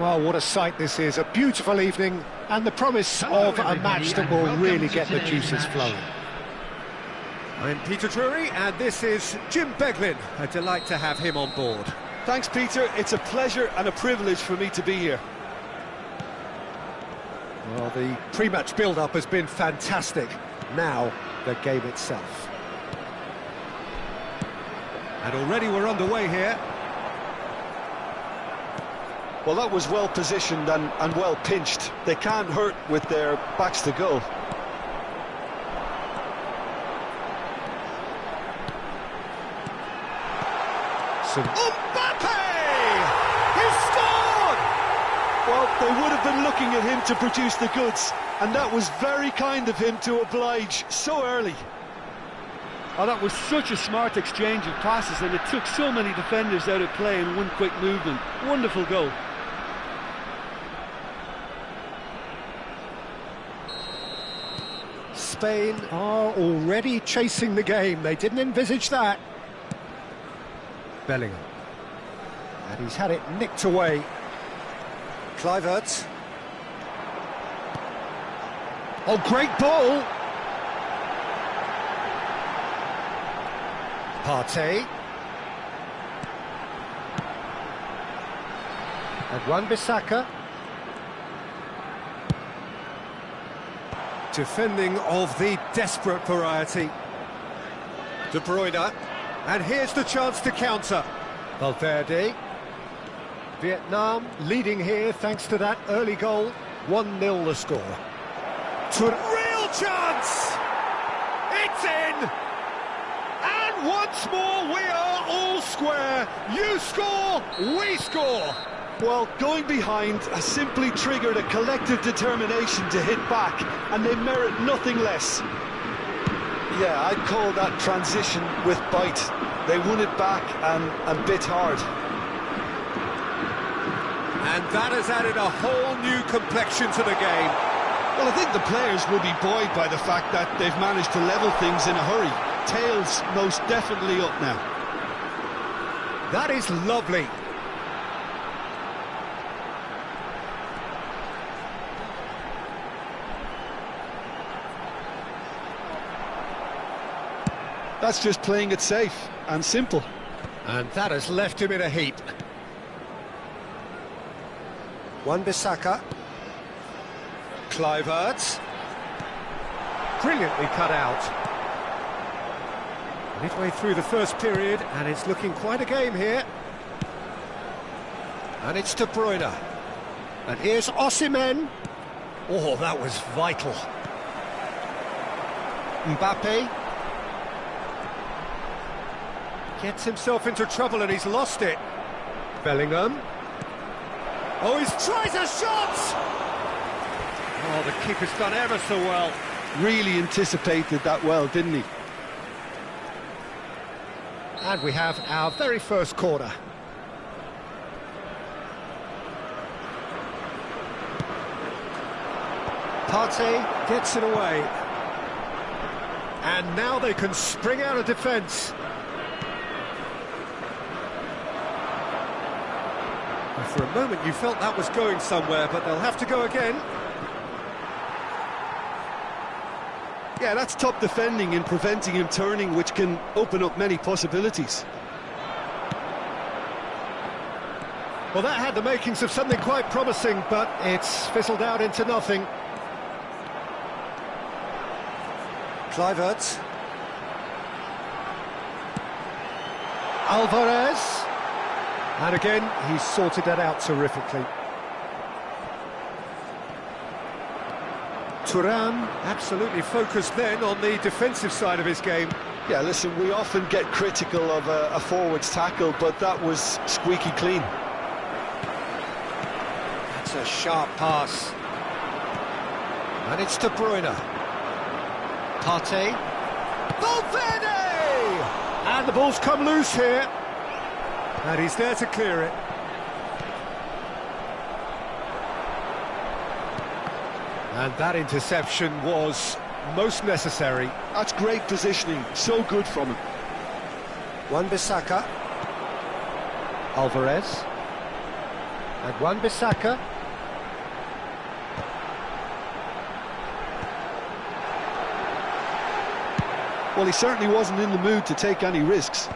Well, what a sight this is. A beautiful evening and the promise of a match that will really get the juices flowing. I'm Peter Drury, and this is Jim Beglin. A delight to have him on board. Thanks, Peter. It's a pleasure and a privilege for me to be here. Well, the pre-match build-up has been fantastic. Now, the game itself. And already we're underway here. Well, that was well positioned and well pinched. They can't hurt with their backs to goal. Mbappe! He scored! Well, they would have been looking at him to produce the goods, and that was very kind of him to oblige so early. Oh, that was such a smart exchange of passes, and it took so many defenders out of play in one quick movement. Wonderful goal. Spain are already chasing the game. They didn't envisage that. Bellingham. And he's had it nicked away. Kluivert. Oh, great ball! Partey. And Wan-Bissaka. Defending of the desperate variety. De Bruyne. And here's the chance to counter. Valverde. Vietnam leading here thanks to that early goal. 1-0 the score. Real chance! It's in! And once more we are all square. You score, we score. Well, going behind has simply triggered a collective determination to hit back, and they merit nothing less. Yeah, I'd call that transition with bite. They won it back and bit hard. And that has added a whole new complexion to the game. Well, I think the players will be buoyed by the fact that they've managed to level things in a hurry. Tails most definitely up now. That is lovely. That's just playing it safe and simple. And that has left him in a heap. Wan-Bissaka. Kluivert. Brilliantly cut out. Midway through the first period, and it's looking quite a game here. And it's De Bruyne. And here's Osimhen. Oh, that was vital. Mbappe. Gets himself into trouble and he's lost it. Bellingham. Oh, he tries a shot! Oh, the keeper's done ever so well. Really anticipated that well, didn't he? And we have our very first corner. Partey gets it away. And now they can spring out of defence. For a moment you felt that was going somewhere, but they'll have to go again. Yeah, that's top defending in preventing him turning, which can open up many possibilities. Well, that had the makings of something quite promising, but it's fizzled out into nothing. Kluivert. Alvarez. And again, he's sorted that out terrifically. Thuram absolutely focused then on the defensive side of his game. Yeah, listen, we often get critical of a forward's tackle, but that was squeaky clean. That's a sharp pass. And it's De Bruyne. Partey. Valverde! And the ball's come loose here. And he's there to clear it. And that interception was most necessary. That's great positioning, so good from him. Wan-Bissaka. Alvarez. And Wan-Bissaka. Well, he certainly wasn't in the mood to take any risks.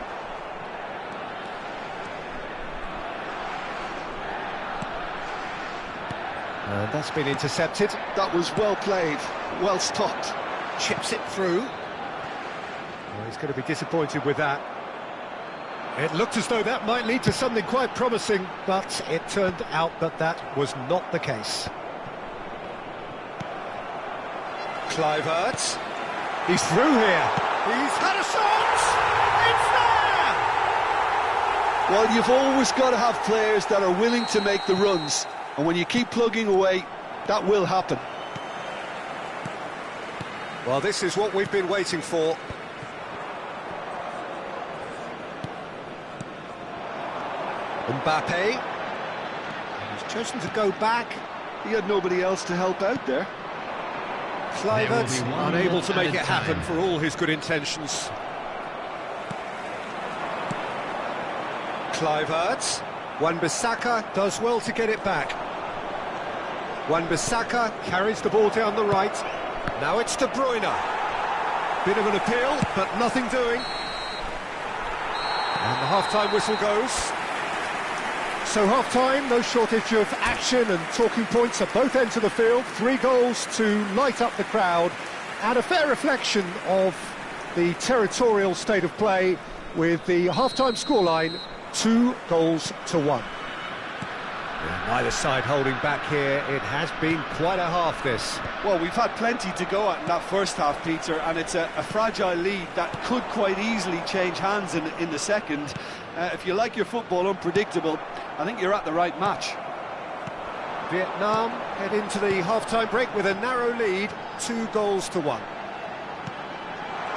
And that's been intercepted. That was well played, well stopped. Chips it through. Well, he's going to be disappointed with that. It looked as though that might lead to something quite promising, but it turned out that that was not the case. Kluivert. He's through here. He's had a shot! It's there! Well, you've always got to have players that are willing to make the runs, and when you keep plugging away, that will happen. Well, this is what we've been waiting for. Mbappe. He's chosen to go back. He had nobody else to help out there. Kluivert, unable to make it happen for all his good intentions. Kluivert. Wan-Bissaka does well to get it back. Wan-Bissaka carries the ball down the right. Now it's De Bruyne. Bit of an appeal, but nothing doing. And the half-time whistle goes. So half-time, no shortage of action and talking points at both ends of the field. 3 goals to light up the crowd, and a fair reflection of the territorial state of play, with the half-time scoreline 2-1. Neither side holding back here. It has been quite a half, this. Well, we've had plenty to go at in that first half, Peter, and it's a fragile lead that could quite easily change hands in the second. If you like your football unpredictable, I think you're at the right match. Vietnam head into the half-time break with a narrow lead, 2-1.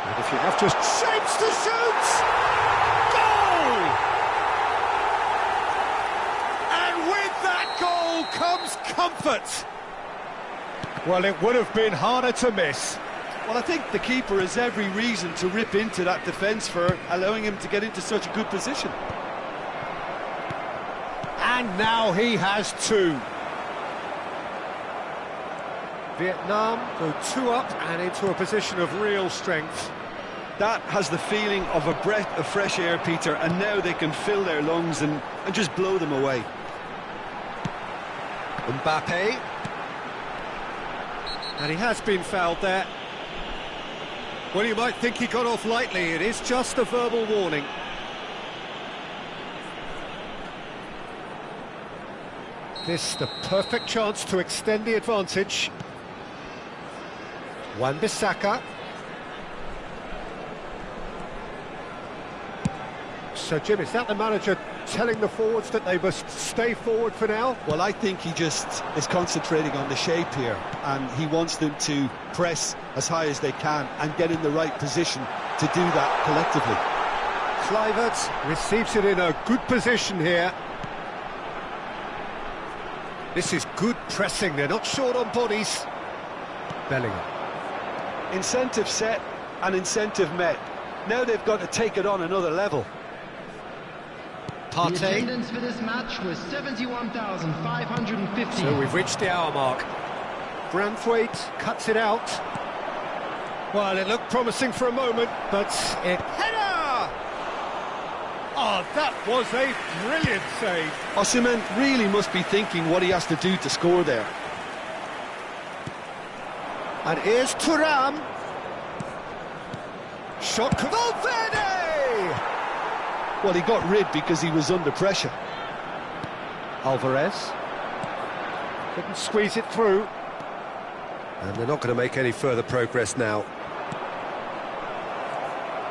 And if you have just shapes to shoot! Goal! And with that goal comes comfort. Well, it would have been harder to miss. Well, I think the keeper has every reason to rip into that defence for allowing him to get into such a good position. And now he has 2. Vietnam go 2 up and into a position of real strength. That has the feeling of a breath of fresh air, Peter, and now they can fill their lungs and just blow them away. Mbappe. And he has been fouled there. Well, you might think he got off lightly. It is just a verbal warning. This the perfect chance to extend the advantage. Wan-Bissaka. So, Jim, is that the manager telling the forwards that they must stay forward for now? Well, I think he just is concentrating on the shape here, and he wants them to press as high as they can and get in the right position to do that collectively. Kluivert receives it in a good position here. This is good pressing, they're not short on bodies. Bellingham. Incentive set and incentive met. Now they've got to take it on another level. The attendance for this match was 71,550. So we've reached the hour mark. Branthwaite cuts it out. Well, it looked promising for a moment, but it... Header! Oh, that was a brilliant save. Osimhen really must be thinking what he has to do to score there. And here's Thuram. Shot Valverde! Well, he got rid because he was under pressure. Alvarez couldn't squeeze it through. And they're not going to make any further progress now.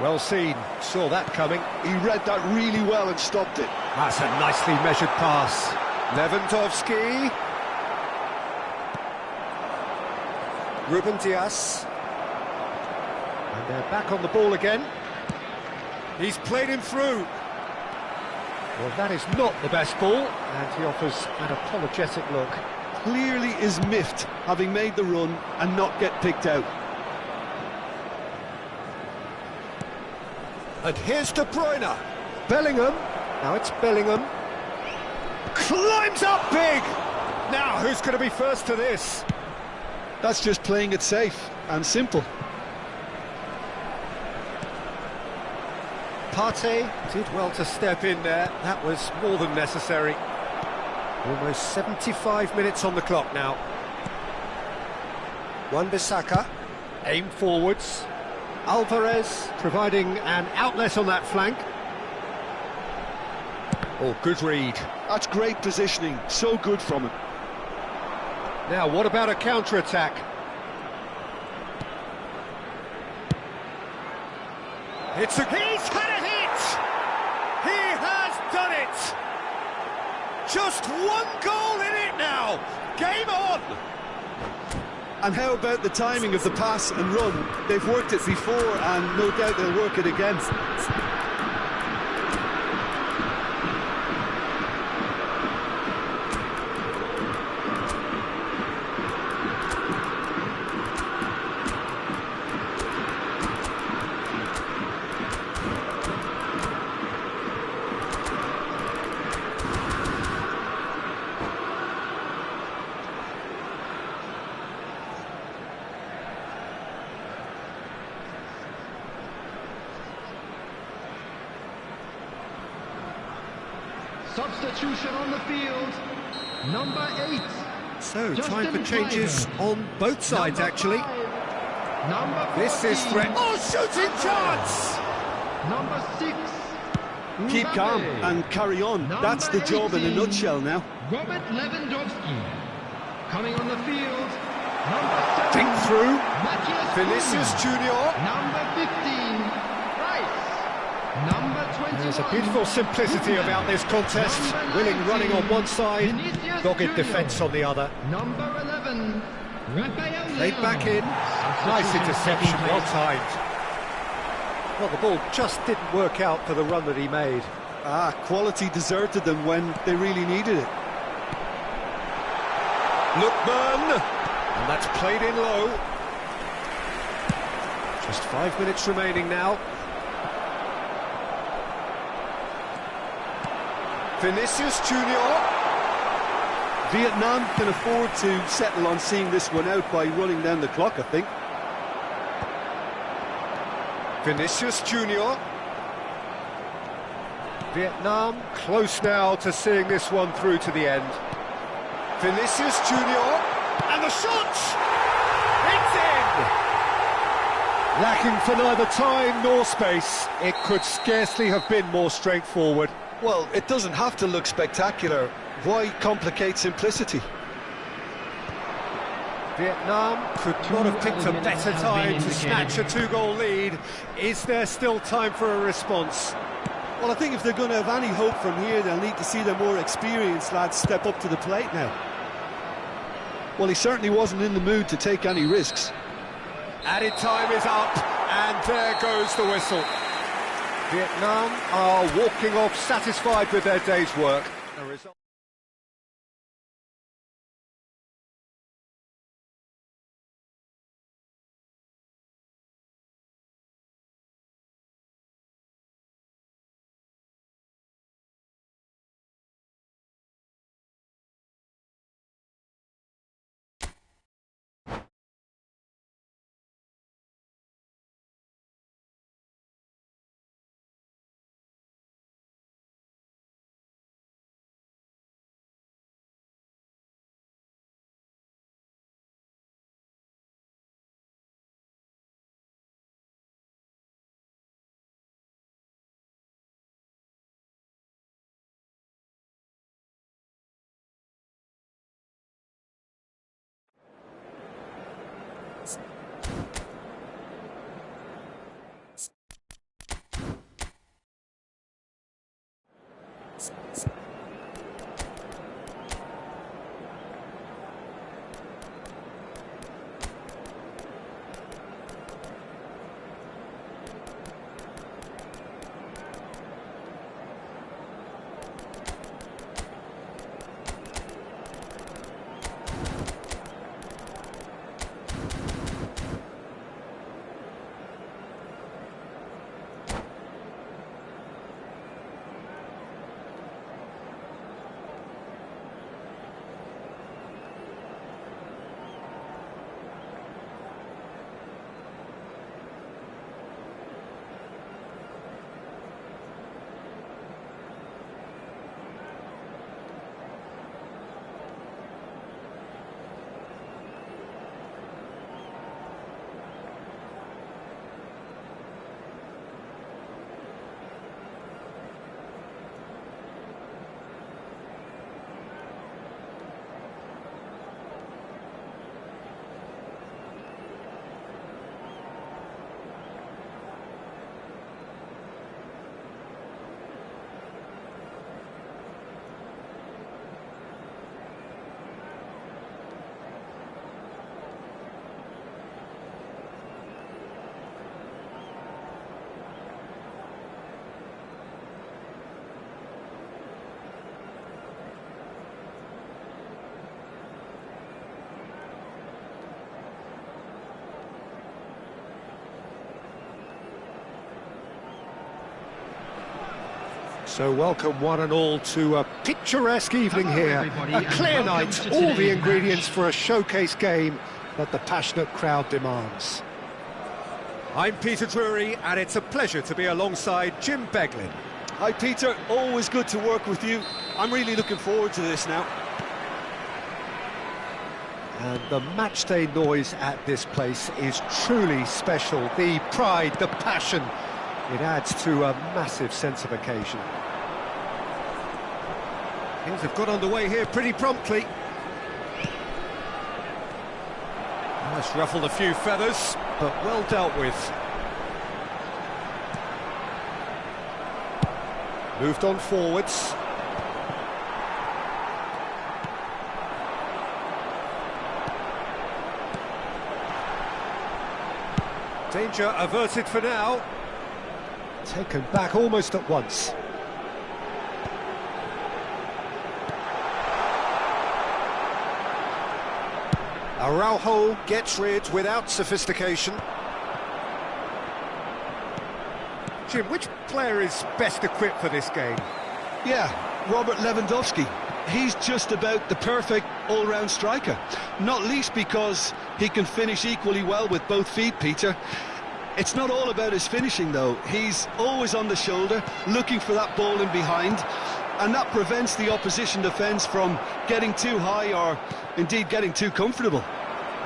Well seen, saw that coming. He read that really well and stopped it. That's a nicely measured pass. Lewandowski. Ruben Dias. And they're back on the ball again. He's played him through. Well, that is not the best ball, and he offers an apologetic look. Clearly is miffed, having made the run and not get picked out. And here's De Bruyne. Bellingham. Now it's Bellingham. climbs up big! Now, who's going to be first to this? That's just playing it safe and simple. Partey did well to step in there. That was more than necessary. Almost 75 minutes on the clock now. Wan-Bissaka, aim forwards. Alvarez providing an outlet on that flank. Oh, good read. That's great positioning, so good from him. Now, what about a counter-attack? He's had a hit! He has done it! Just one goal in it now! Game on! And how about the timing of the pass and run? They've worked it before and no doubt they'll work it again. Substitution on the field, number 8. So, Justin time for changes Cliver. on both sides, Number actually. 5, number 14, This is threat. Oh, shooting chance! Number 6. Keep calm Mbappe. and carry on. Number That's the job in a 18, nutshell now. Robert Lewandowski. Coming on the field, number 7. Think through. Matthias Vinicius Cunha. Junior. Number 15, Rice. Number 21. There's a beautiful simplicity about this contest. Willing running on one side, Vinicius dogged Junior. defence on the other. Number 11, Raphael Played Leão. back in. Nice interception, well timed. Well, the ball just didn't work out for the run that he made. Quality deserted them when they really needed it. Lookman! And that's played in low. Just 5 minutes remaining now. Vinicius Junior. Vietnam can afford to settle on seeing this one out by running down the clock, I think. Vinicius Junior. Vietnam close now to seeing this one through to the end. Vinicius Junior. And the shot! It's in! Lacking for neither time nor space. It could scarcely have been more straightforward. Well, it doesn't have to look spectacular. Why complicate simplicity? Vietnam could not have picked a better time to snatch a two-goal lead. Is there still time for a response? Well, I think if they're going to have any hope from here, they'll need to see their more experienced lads step up to the plate now. Well, he certainly wasn't in the mood to take any risks. Added time is up, and there goes the whistle. Vietnam are walking off satisfied with their day's work. A result So welcome one and all to a picturesque evening Hello, here. everybody, A and clear welcome night, to all the today's ingredients match. for a showcase game that the passionate crowd demands. I'm Peter Drury, and it's a pleasure to be alongside Jim Beglin. Hi Peter, always good to work with you. I'm really looking forward to this now. And the matchday noise at this place is truly special. The pride, the passion, it adds to a massive sense of occasion. Things have got underway here pretty promptly. That's ruffled a few feathers, but well dealt with. Moved on forwards. Danger averted for now. Taken back almost at once. Araujo gets rid without sophistication. Jim, which player is best equipped for this game? Yeah, Robert Lewandowski. He's just about the perfect all-round striker. Not least because he can finish equally well with both feet, Peter. It's not all about his finishing, though. He's always on the shoulder, looking for that ball in behind, and that prevents the opposition defence from getting too high or, indeed, getting too comfortable.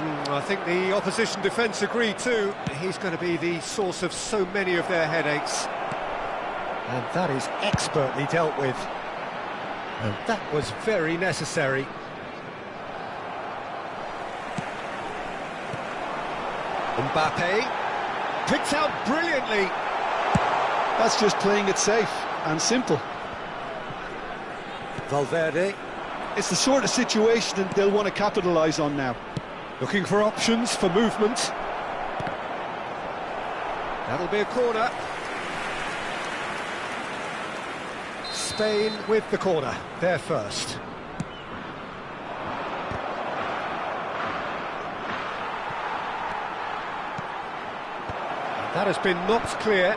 I think the opposition defence agree too. He's going to be the source of so many of their headaches. And that is expertly dealt with. And that was very necessary. Mbappe picked out brilliantly. That's just playing it safe and simple. Valverde It's the sort of situation that they'll want to capitalise on now. Looking for options for movement. That'll be a corner. Spain with the corner, they're first. That has been knocked clear.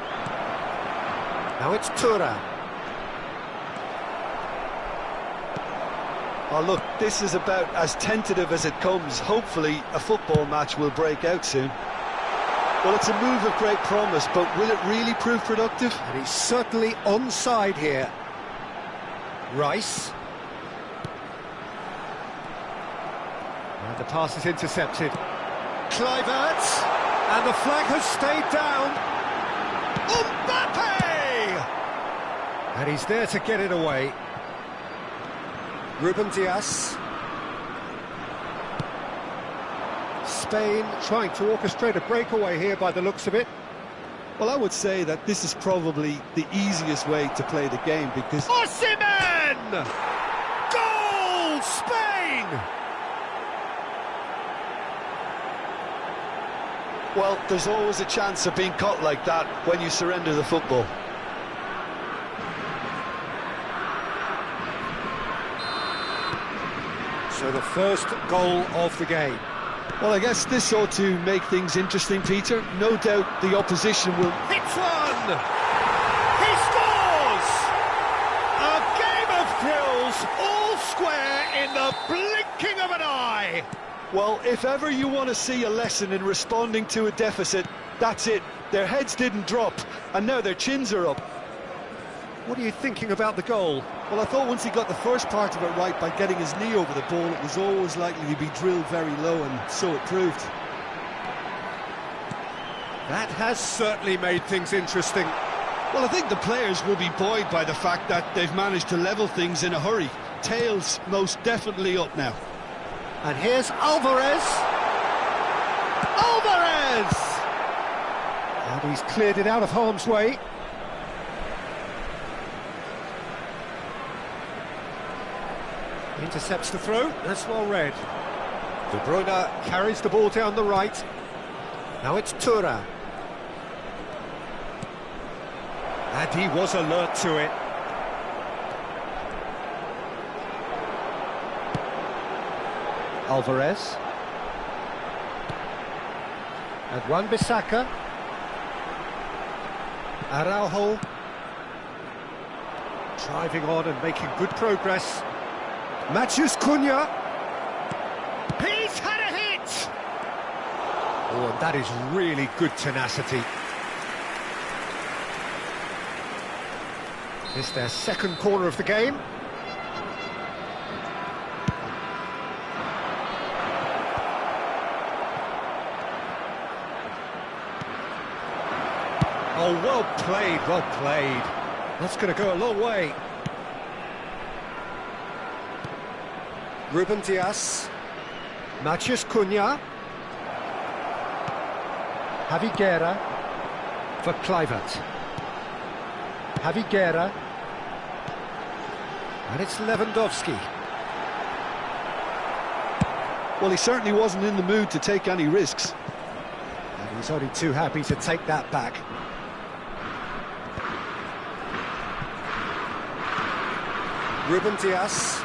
Now it's Thuram. Oh, look, this is about as tentative as it comes. Hopefully, a football match will break out soon. Well, it's a move of great promise, but will it really prove productive? And he's certainly onside here. Rice. And the pass is intercepted. Kluivert, and the flag has stayed down. Mbappe! And he's there to get it away. Ruben Dias. Spain trying to orchestrate a breakaway here by the looks of it. Well, I would say that this is probably the easiest way to play the game because... Osimhen! Goal! Spain! Well, there's always a chance of being caught like that when you surrender the football. So the first goal of the game. Well, I guess this ought to make things interesting, Peter. No doubt the opposition will... Hits one! He scores! A game of thrills, all square in the blinking of an eye! Well, if ever you want to see a lesson in responding to a deficit, that's it. Their heads didn't drop, and now their chins are up. What are you thinking about the goal? Well, I thought once he got the first part of it right by getting his knee over the ball, it was always likely to be drilled very low, and so it proved. That has certainly made things interesting. Well, I think the players will be buoyed by the fact that they've managed to level things in a hurry. Tails most definitely up now. And here's Alvarez. Alvarez! And he's cleared it out of harm's way. Intercepts the throw, that's well read. De Bruyne carries the ball down the right. Now it's Thuram. And he was alert to it. Alvarez. And Wan-Bissaka. Driving on and making good progress. Matheus Cunha. He's had a hit! Oh, and that is really good tenacity. It's their second corner of the game. Oh, well played, well played. That's going to go a long way. Ruben Dias. Matheus Cunha. Javi Guerra for Kluivert. Javi Guerra. And it's Lewandowski. Well, he certainly wasn't in the mood to take any risks. And he's only too happy to take that back. Ruben Dias.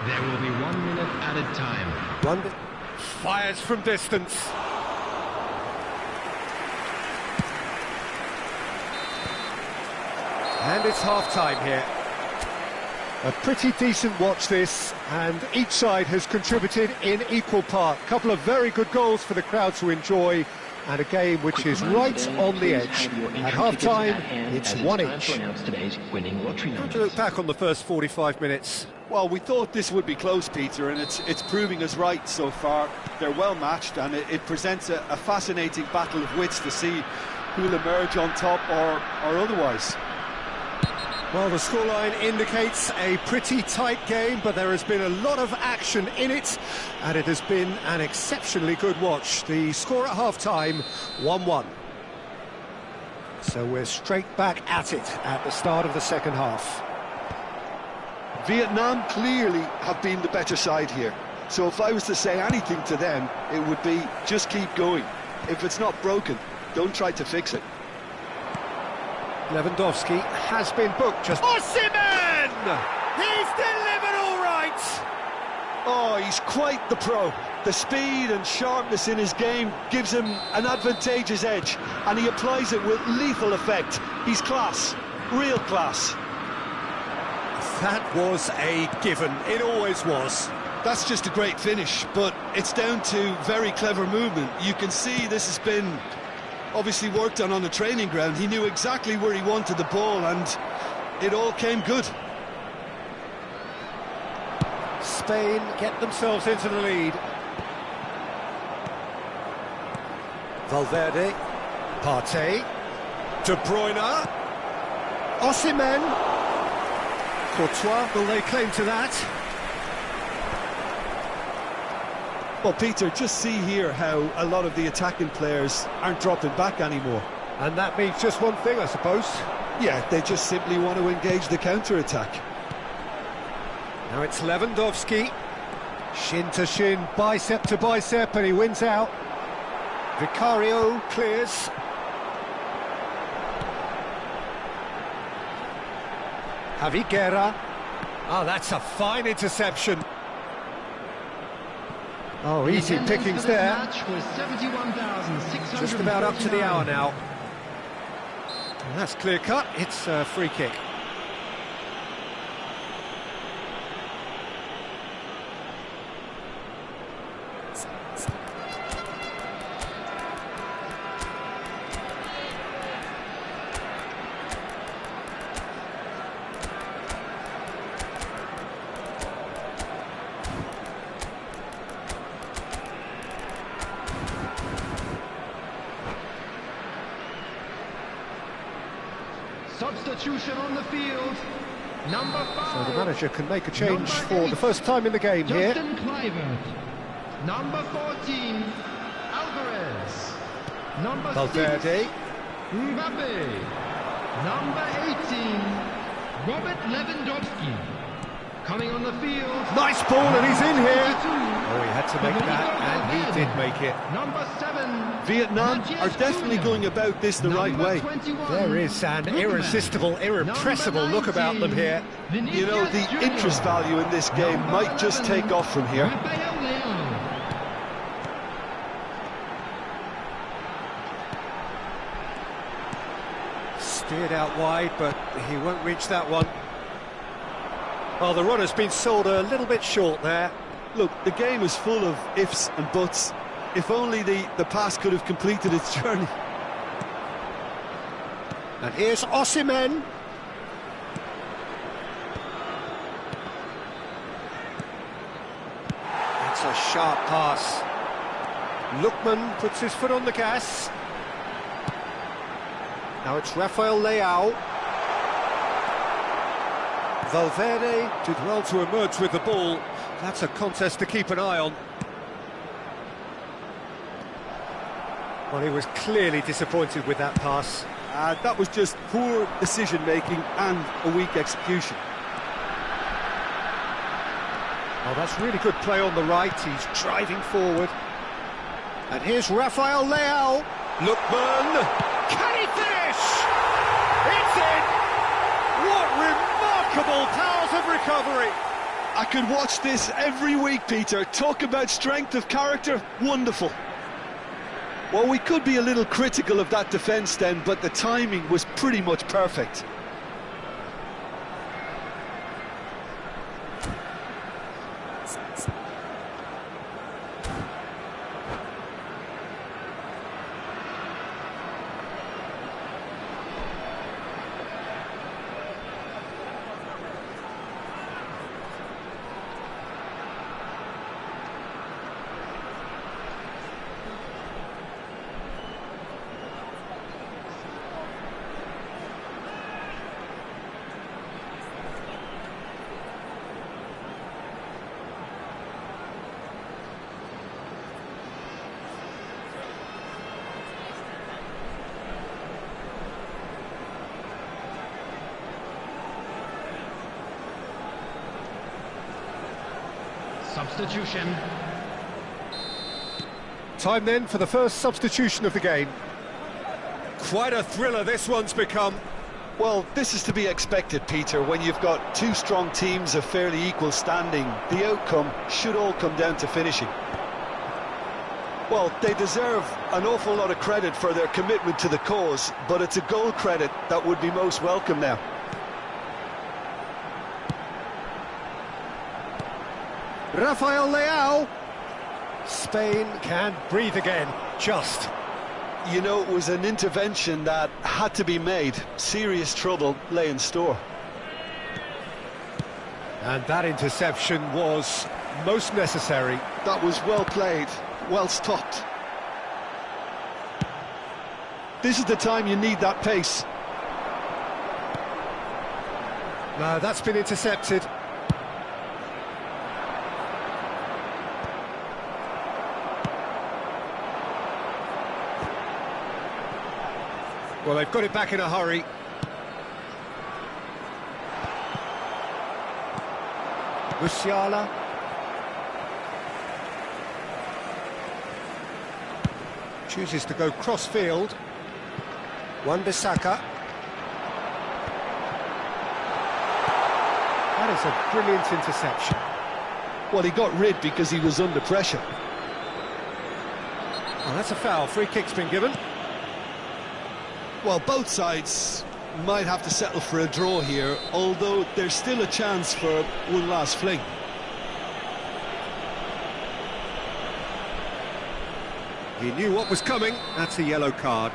There will be 1 minute added time. Fires from distance. And it's half-time here. A pretty decent watch this, and each side has contributed in equal part. A couple of very good goals for the crowd to enjoy, and a game which is right on the edge. At half-time, it's one each. How do you look back on the first 45 minutes? Well, we thought this would be close, Peter, and it's proving us right so far. They're well matched, and it presents a fascinating battle of wits to see who'll emerge on top or otherwise. Well, the scoreline indicates a pretty tight game, but there has been a lot of action in it, and it has been an exceptionally good watch. The score at half-time, 1-1. So we're straight back at it at the start of the second half. Vietnam clearly have been the better side here. So if I was to say anything to them, it would be just keep going. If it's not broken, don't try to fix it. Lewandowski has been booked just... Osimhen! He's delivered all right! Oh, he's quite the pro. The speed and sharpness in his game gives him an advantageous edge, and he applies it with lethal effect. He's class, real class. That was a given. It always was. That's just a great finish, but it's down to very clever movement. You can see this has been obviously worked on the training ground. He knew exactly where he wanted the ball, and it all came good. Spain get themselves into the lead. Valverde, Partey, De Bruyne, Osimhen, Courtois, will lay claim to that? Well, Peter, just see here how a lot of the attacking players aren't dropping back anymore. And that means just one thing, I suppose. Yeah, they just simply want to engage the counter-attack. Now it's Lewandowski. Shin to shin, bicep to bicep, and he wins out. Vicario clears. Javi Guerra. Oh, that's a fine interception. Oh, easy pickings there. Just about up to the hour now. And that's clear cut. It's a free kick. Substitution on the field. Number 5. So the manager can make a change for the first time in the game here. Justin Kluivert. Number 14. Alvarez. Number 6. Valverde. Mbappe. Number 18. Robert Lewandowski. Coming on the field. Nice ball, and he's in here. 22. Oh, he had to make that, and he did make it. Number 7. Vietnam are definitely going about this the right way. 21. There is an irresistible, irrepressible look about them here. You know, the interest value in this game might just take off from here. Steered out wide, but he won't reach that one. Well, the runner's been sold a little bit short there. Look, the game is full of ifs and buts. If only the pass could have completed its journey. And here's Osimhen. That's a sharp pass. Lookman puts his foot on the gas. Now it's Rafael Leao. Valverde did well to emerge with the ball. That's a contest to keep an eye on. Well, he was clearly disappointed with that pass. That was just poor decision-making and a weak execution. Oh, that's really good play on the right. He's driving forward. And here's Rafael Leao. Lookman. Can he finish? It's in! What remarkable powers of recovery! I could watch this every week, Peter. Talk about strength of character. Wonderful. Well, we could be a little critical of that defence then, but the timing was pretty much perfect. Substitution. Time then for the first substitution of the game. Quite a thriller this one's become. Well, this is to be expected, Peter. When you've got two strong teams of fairly equal standing, the outcome should all come down to finishing. Well, they deserve an awful lot of credit for their commitment to the cause, but it's a goal credit that would be most welcome now. Rafael Leao. Spain can breathe again, just. You know, it was an intervention that had to be made. Serious trouble lay in store. And that interception was most necessary. That was well played, well stopped. This is the time you need that pace. No, that's been intercepted. Well, they've got it back in a hurry. Musiala. Chooses to go cross-field. Wan-Bissaka. That is a brilliant interception. Well, he got rid because he was under pressure. Oh, that's a foul. Free kick's been given. Well, both sides might have to settle for a draw here, although there's still a chance for one last fling. He knew what was coming. That's a yellow card.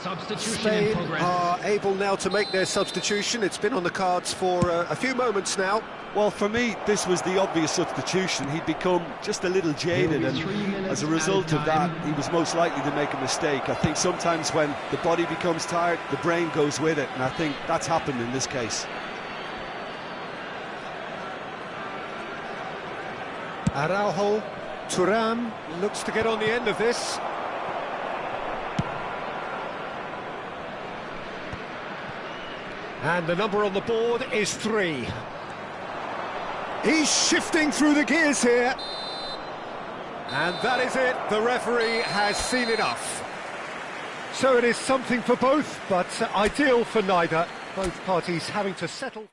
Substitution Spain in progress. are able now to make their substitution. It's been on the cards for a few moments now. Well, for me, this was the obvious substitution. He'd become just a little jaded, and as a result of that, he was most likely to make a mistake. I think sometimes when the body becomes tired, the brain goes with it, and I think that's happened in this case. Araujo, Thuram looks to get on the end of this. And the number on the board is 3. He's shifting through the gears here. And that is it, the referee has seen enough. So it is something for both, but ideal for neither. Both parties having to settle.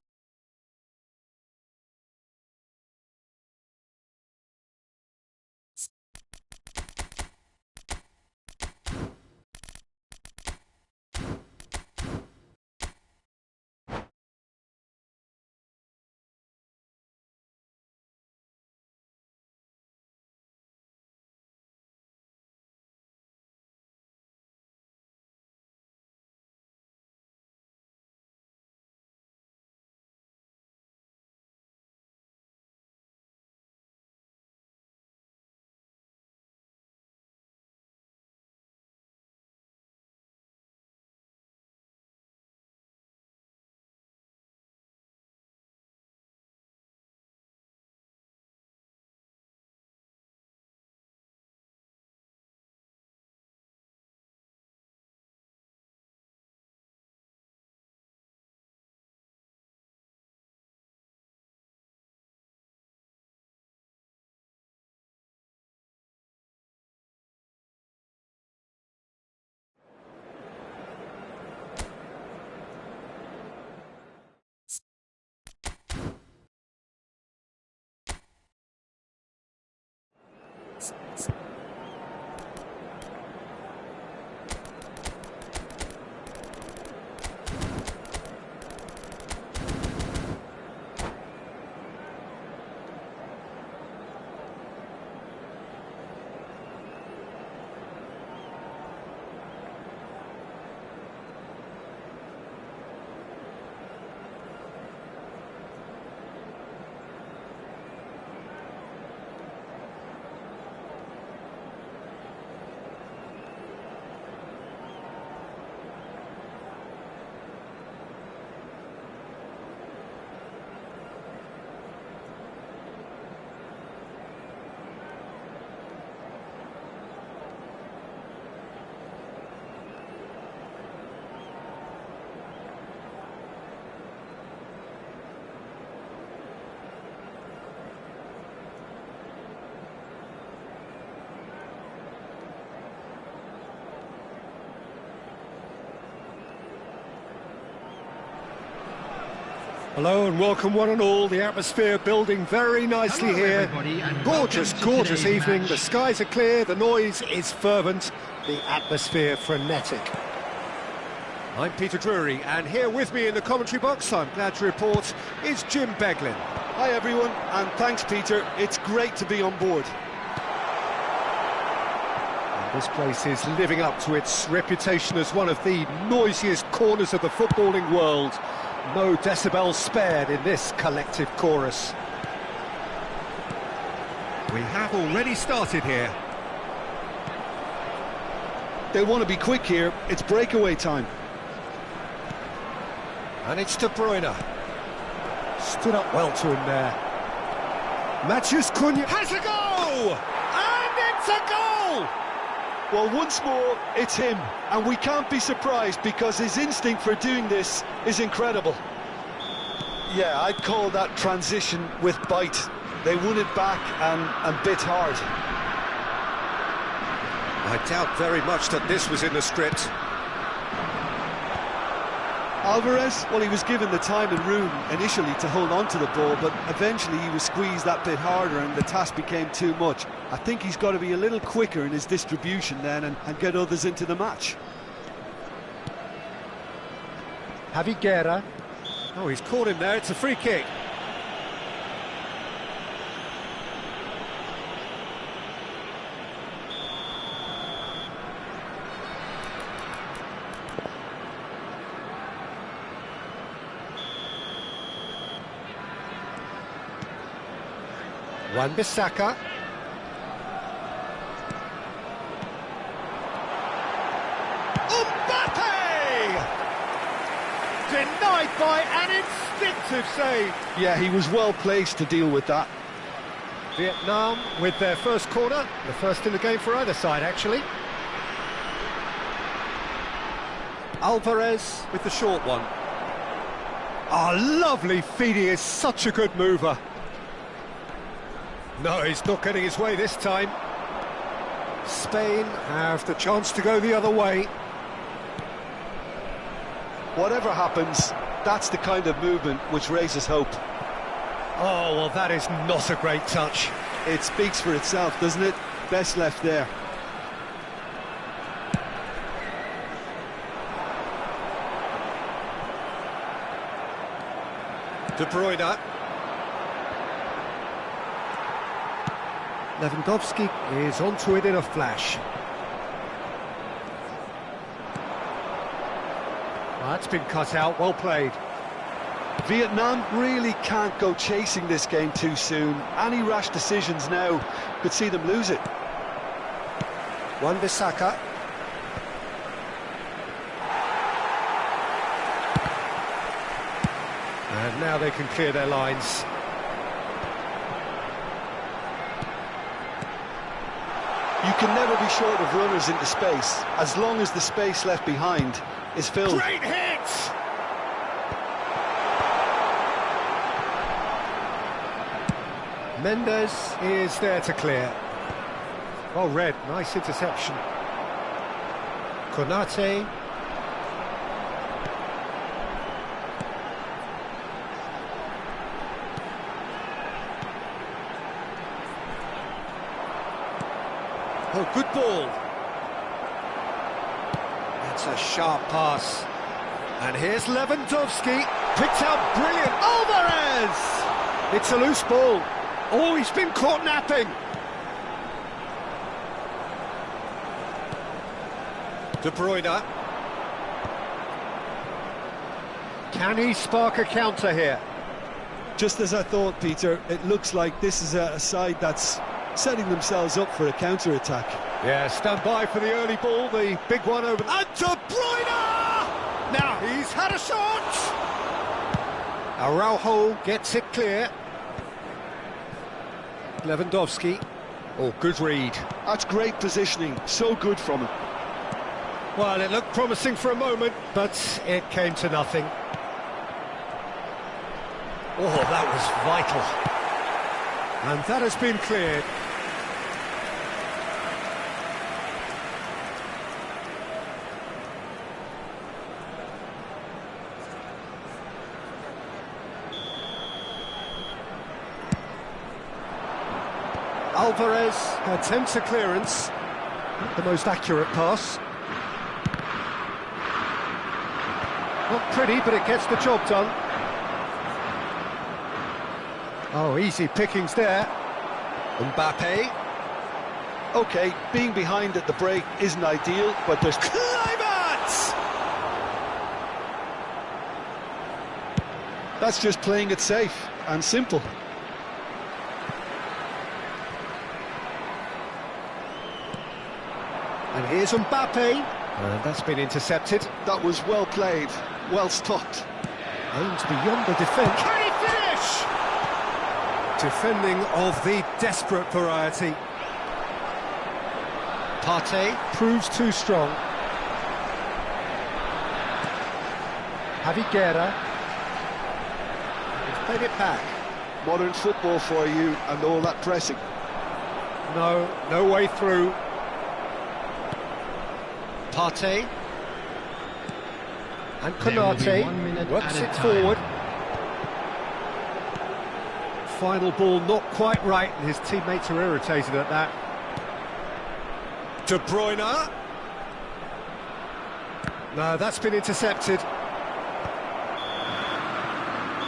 Hello and welcome one and all. The atmosphere building very nicely here. Gorgeous, gorgeous evening. The skies are clear, the noise is fervent, the atmosphere frenetic. I'm Peter Drury, and here with me in the commentary box, I'm glad to report, is Jim Beglin. Hi everyone, and thanks Peter, it's great to be on board. And this place is living up to its reputation as one of the noisiest corners of the footballing world. No decibels spared in this collective chorus. We have already started here. They want to be quick here, it's breakaway time. And it's De Bruyne. Stood up well to him there. Matheus Cunha has a goal! And it's a goal! Well, once more, it's him, and we can't be surprised because his instinct for doing this is incredible. Yeah, I'd call that transition with bite. They won it back and bit hard. I doubt very much that this was in the script. Alvarez, well, he was given the time and room initially to hold on to the ball, but eventually he was squeezed that bit harder and the task became too much. I think he's got to be a little quicker in his distribution then and get others into the match. Javi Guerra. Oh, he's caught him there, it's a free kick. Wan-Bissaka. Mbappe! Denied by an instinctive save. Yeah, he was well placed to deal with that. Vietnam with their first corner, the first in the game for either side, actually. Alvarez with the short one. Oh, lovely feed, he is such a good mover. No, he's not getting his way this time. Spain have the chance to go the other way. Whatever happens, that's the kind of movement which raises hope. Oh, well, that is not a great touch. It speaks for itself, doesn't it? Best left there. De Bruyne. Lewandowski is onto it in a flash. Well, that's been cut out, well played. Vietnam really can't go chasing this game too soon. Any rash decisions now could see them lose it. Wan-Bissaka. And now they can clear their lines. You can never be short of runners into space, as long as the space left behind is filled. Great hit! Mendes is there to clear. Well read, nice interception. Konate. Oh, good ball. That's a sharp pass. And here's Lewandowski. Picked out brilliant. Alvarez! It's a loose ball. Oh, he's been caught napping. De Bruyne. Can he spark a counter here? Just as I thought, Peter, it looks like this is a side that's setting themselves up for a counter-attack. Yeah, stand by for the early ball, the big one over... And De Bruyne! Now, he's had a shot! Araujo gets it clear. Lewandowski. Oh, good read. That's great positioning, so good from him. Well, it looked promising for a moment, but it came to nothing. Oh, that was vital. And that has been cleared. Alvarez attempts a clearance. The most accurate pass. Not pretty, but it gets the job done. Oh, easy pickings there. Mbappe. OK, being behind at the break isn't ideal, but there's... Kluivert! That's just playing it safe and simple. And here's Mbappe. And that's been intercepted. That was well played, well stopped. Aims beyond the defence. Can he finish? Defending of the desperate variety. Partey proves too strong. Javi Guerra. He's played it back. Modern football for you and all that pressing. No way through. Partey. And Konate works it forward. Final ball not quite right, and his teammates are irritated at that. De Bruyne. No, that's been intercepted.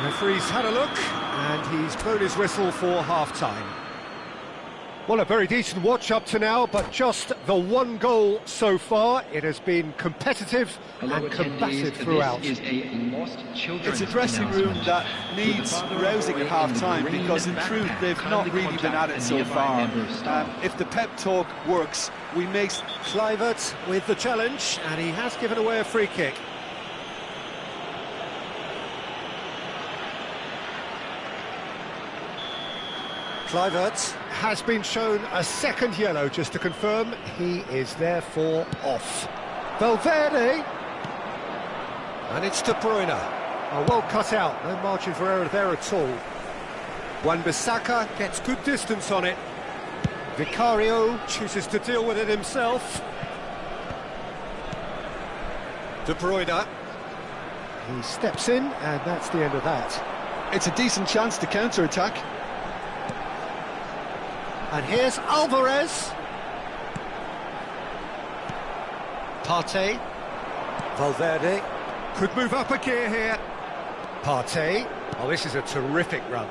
Referee's had a look, and he's blown his whistle for half-time. Well, a very decent watch up to now, but just the one goal so far. It has been competitive and combative throughout. It's a dressing room that needs rousing at half-time, because in truth they've not really been at it so far. If the pep talk works, we may... Kluivert with the challenge, and he has given away a free kick. Kluivert has been shown a second yellow, just to confirm he is therefore off. Valverde. And it's De Bruyne. Oh, well cut out, no margin for error there at all. Wan-Bissaka gets good distance on it. Vicario chooses to deal with it himself. De Bruyne. He steps in, and that's the end of that. It's a decent chance to counter-attack. And here's Alvarez. Partey. Valverde. Could move up a gear here. Partey. Oh, this is a terrific run.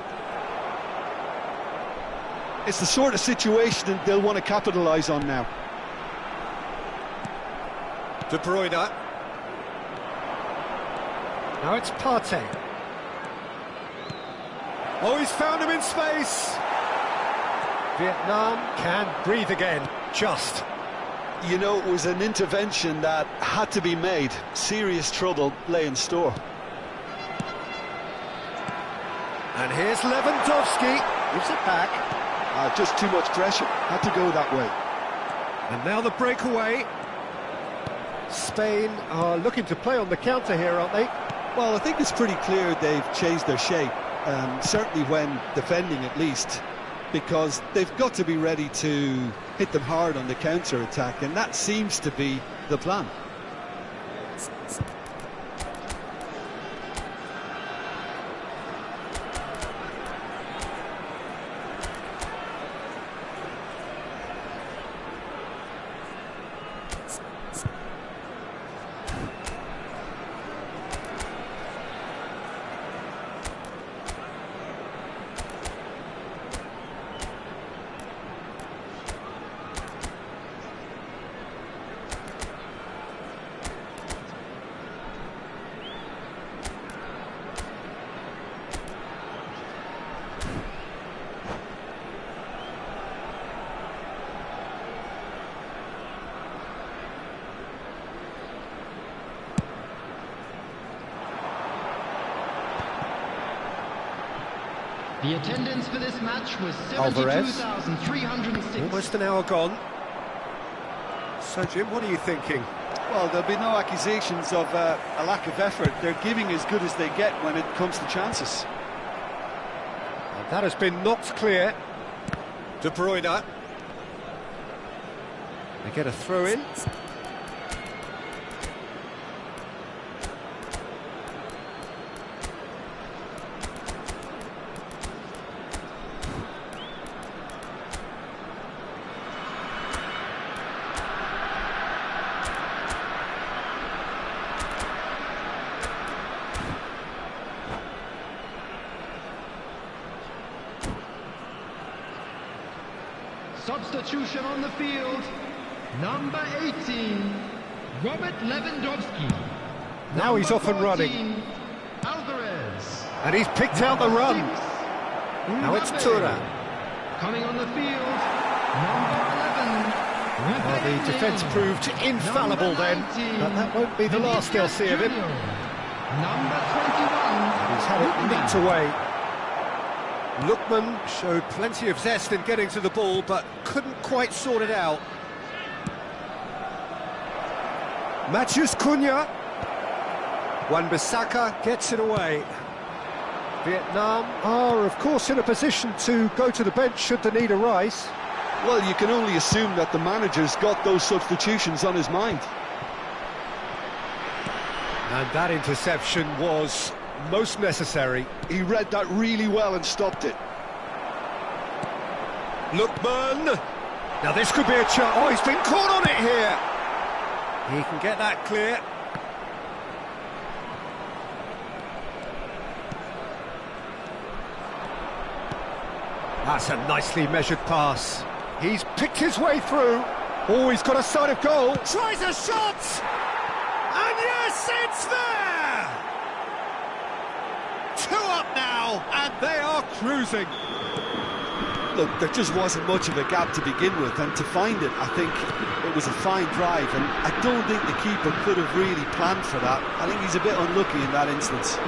It's the sort of situation that they'll want to capitalise on now. De Bruyne. Now it's Partey. Oh, he's found him in space. Vietnam can breathe again, just. You know, it was an intervention that had to be made. Serious trouble lay in store. And here's Lewandowski. Gives it back. Just too much pressure. Had to go that way. And now the breakaway. Spain are looking to play on the counter here, aren't they? Well, I think it's pretty clear they've changed their shape. Certainly when defending, at least. Because they've got to be ready to hit them hard on the counter-attack, and that seems to be the plan. The attendance for this match was Alvarez. 72,306. Almost an hour gone. So, Jim, what are you thinking? Well, there'll be no accusations of a lack of effort. They're giving as good as they get when it comes to chances. And that has been knocked clear. De Bruyne. They get a throw in. Substitution on the field, number 18, Robert Lewandowski. Now he's off and running. 14, Alvarez. And he's picked out the run. 6, Now it's Mbappe. Tura. Coming on the field, number 11, Well, the Rafael defence Leão. proved infallible Number then, 19, but that won't be the last they'll see of him. Junior. Number 21, He's had it nicked away. Lookman showed plenty of zest in getting to the ball, but couldn't quite sort it out. Matheus Cunha. Wan-Bissaka gets it away. Vietnam are, of course, in a position to go to the bench should the need arise. Well, you can only assume that the manager's got those substitutions on his mind. And that interception was most necessary. He read that really well and stopped it. Lookman. Now this could be a chance. Oh, he's been caught on it here. He can get that clear. That's a nicely measured pass. He's picked his way through. Oh, he's got a sight of goal. Tries a shot! And yes, it's there! 2 up now, and they are cruising. Look, there just wasn't much of a gap to begin with, and to find it, I think it was a fine drive, and I don't think the keeper could have really planned for that. I think he's a bit unlucky in that instance.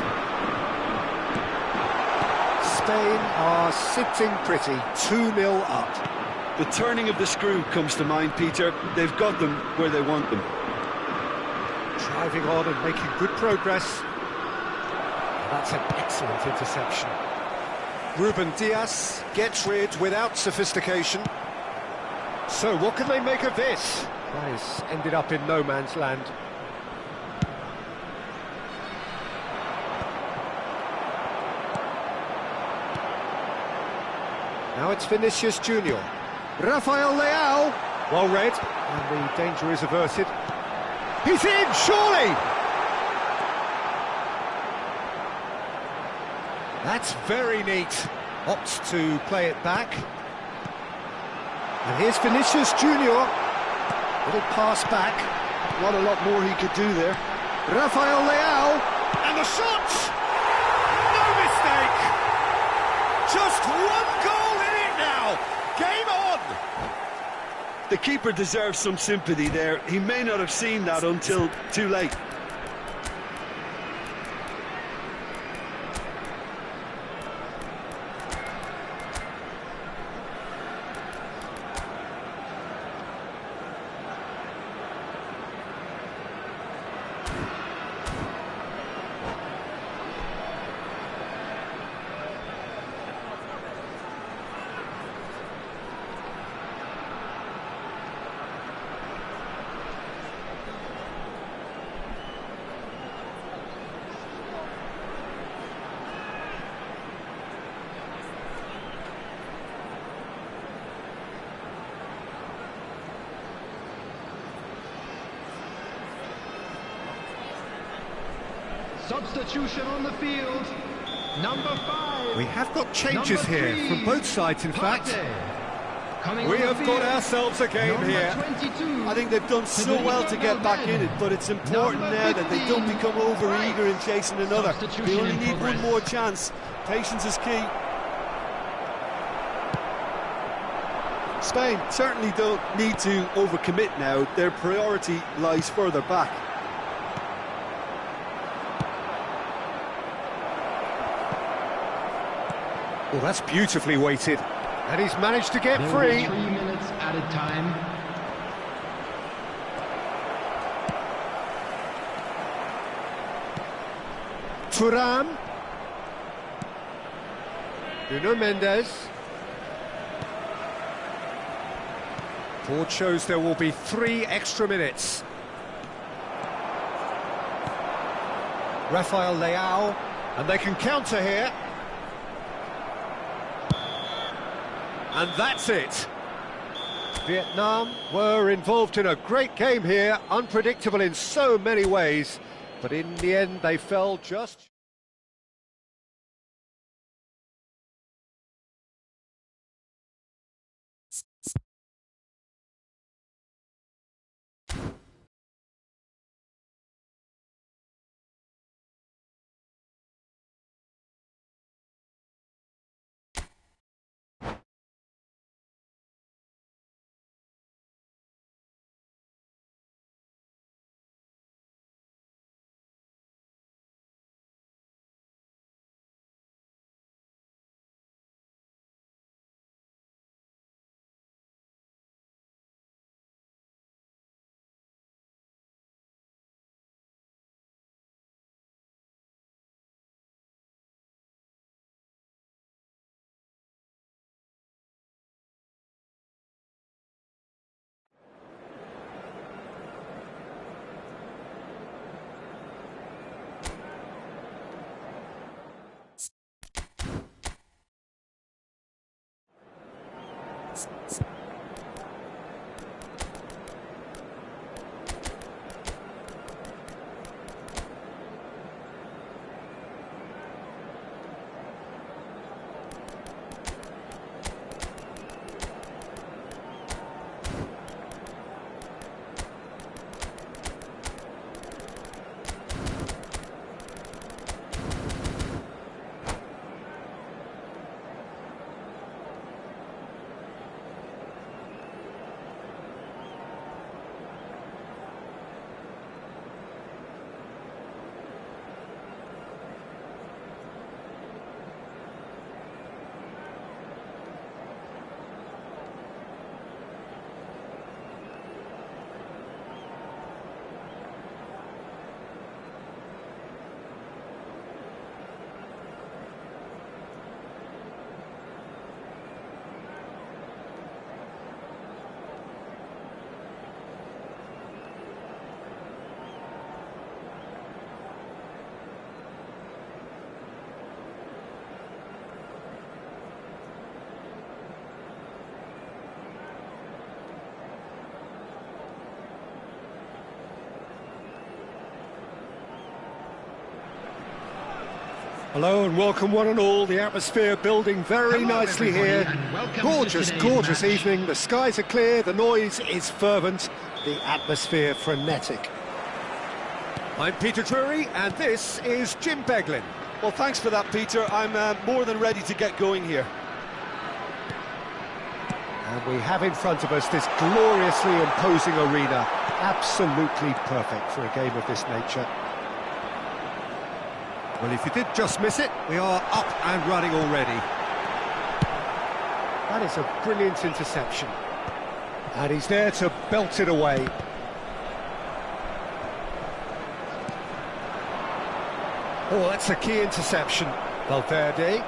Spain are sitting pretty, 2-0 up. The turning of the screw comes to mind, Peter. They've got them where they want them. Driving on and making good progress. That's an excellent interception. Ruben Dias gets rid without sophistication. So what can they make of this? That has ended up in no man's land. Now it's Vinicius Junior. Rafael Leao. Well read, and the danger is averted. He's in, surely! That's very neat. Opts to play it back. And here's Vinicius Junior. Little pass back. Not a lot more he could do there. Rafael Leao. And the shot! No mistake! Just one goal in it now. Game on! The keeper deserves some sympathy there. He may not have seen that until too late. Substitution on the field. Number 5. We have got changes Number here 3, from both sides, in fact. Coming We on the have got field, ourselves a game number here. 22. I think they've done so well to get back in it, but it's important Number now that they don't 15, become over-eager in chasing another. They Substitution only in need one progress. more chance. Patience is key. Spain certainly don't need to overcommit now. Their priority lies further back. Well, that's beautifully weighted. And he's managed to get There free. will be 3 minutes added time. Thuram. Nuno Mendes. Board shows there will be 3 extra minutes. Rafael Leao. And they can counter here. And that's it. Vietnam were involved in a great game here, unpredictable in so many ways, but in the end they fell just... Hello and welcome one and all. The atmosphere building very nicely here. Gorgeous, gorgeous evening. The skies are clear, the noise is fervent, the atmosphere frenetic. I'm Peter Drury and this is Jim Beglin. Well, thanks for that, Peter. I'm more than ready to get going here. And we have in front of us this gloriously imposing arena. Absolutely perfect for a game of this nature. Well, if you did just miss it, we are up and running already. That is a brilliant interception. And he's there to belt it away. Oh, that's a key interception. Valverde.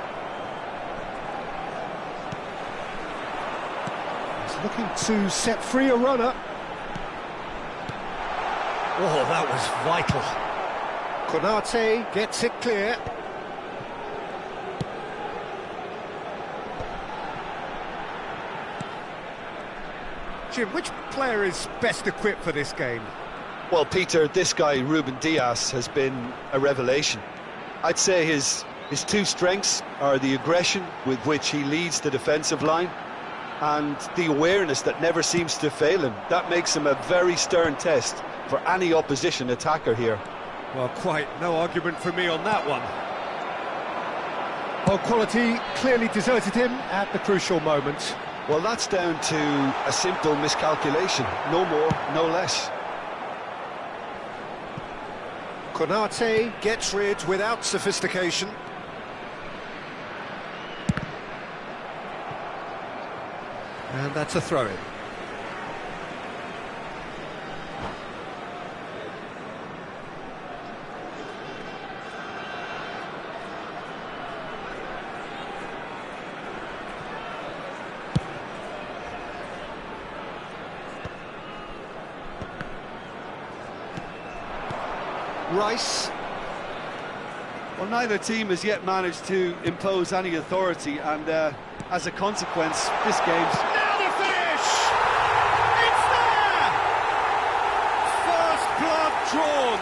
He's looking to set free a runner. Oh, that was vital. Konate gets it clear. Jim, which player is best equipped for this game? Well, Peter, this guy, Ruben Dias, has been a revelation. I'd say his two strengths are the aggression with which he leads the defensive line and the awareness that never seems to fail him. That makes him a very stern test for any opposition attacker here. Well, quite no argument from me on that one. Well, quality clearly deserted him at the crucial moment. Well, that's down to a simple miscalculation. No more, no less. Konate gets rid without sophistication. And that's a throw-in. Rice. Well, neither team has yet managed to impose any authority, and as a consequence, this game's... Now the finish! It's there! First blood drawn.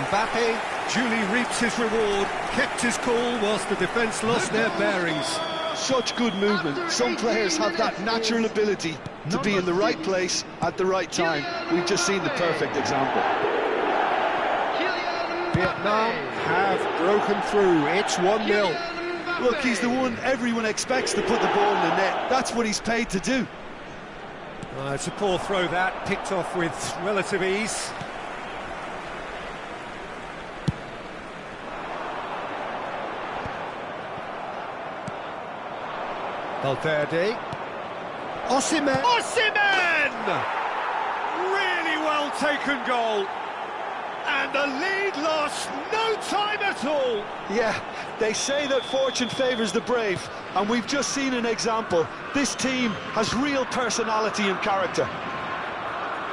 Mbappe duly reaps his reward, kept his cool whilst the defence lost their bearings. Such good movement. Some players have that natural ability to be in the right place at the right time. We've just seen the perfect example. Vietnam have broken through. It's 1-0. Look, he's the one everyone expects to put the ball in the net. That's what he's paid to do. It's a poor throw that, picked off with relative ease. Valverde. Osimhen! Osimhen! Really well taken goal. And the lead lost no time at all. Yeah, they say that fortune favours the brave, and we've just seen an example. This team has real personality and character.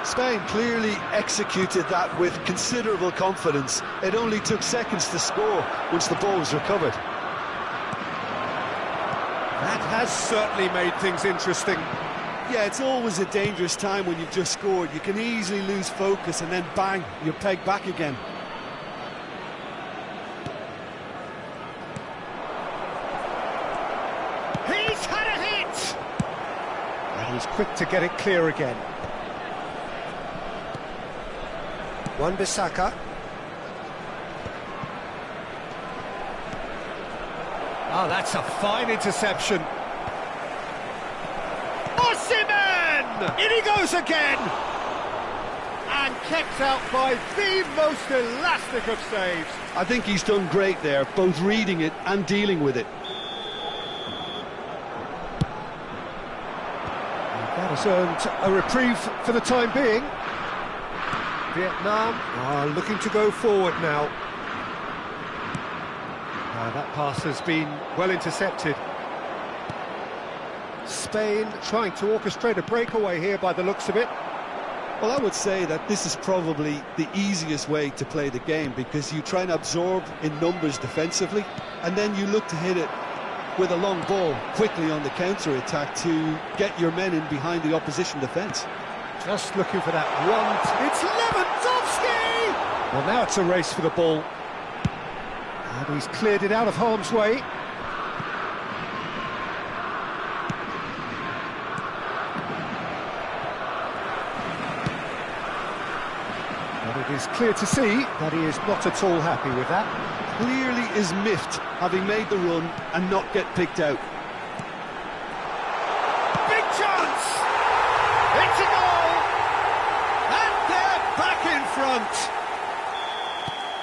Spain clearly executed that with considerable confidence. It only took seconds to score once the ball was recovered. That has certainly made things interesting. Yeah, it's always a dangerous time when you've just scored. You can easily lose focus and then bang, you're pegged back again. He's had a hit! And he's quick to get it clear again. Wan-Bissaka. Oh, that's a fine interception. Osimhen! In he goes again! And kept out by the most elastic of saves. I think he's done great there, both reading it and dealing with it. That has earned a reprieve for the time being. Vietnam are looking to go forward now. That pass has been well intercepted. Spain trying to orchestrate a breakaway here by the looks of it. Well, I would say that this is probably the easiest way to play the game, because you try and absorb in numbers defensively, and then you look to hit it with a long ball quickly on the counter-attack to get your men in behind the opposition defence. Just looking for that one. It's Lewandowski! Well, now it's a race for the ball. And he's cleared it out of harm's way. But it is clear to see that he is not at all happy with that. Clearly is miffed, having made the run and not get picked out. Big chance! It's a goal! And they're back in front!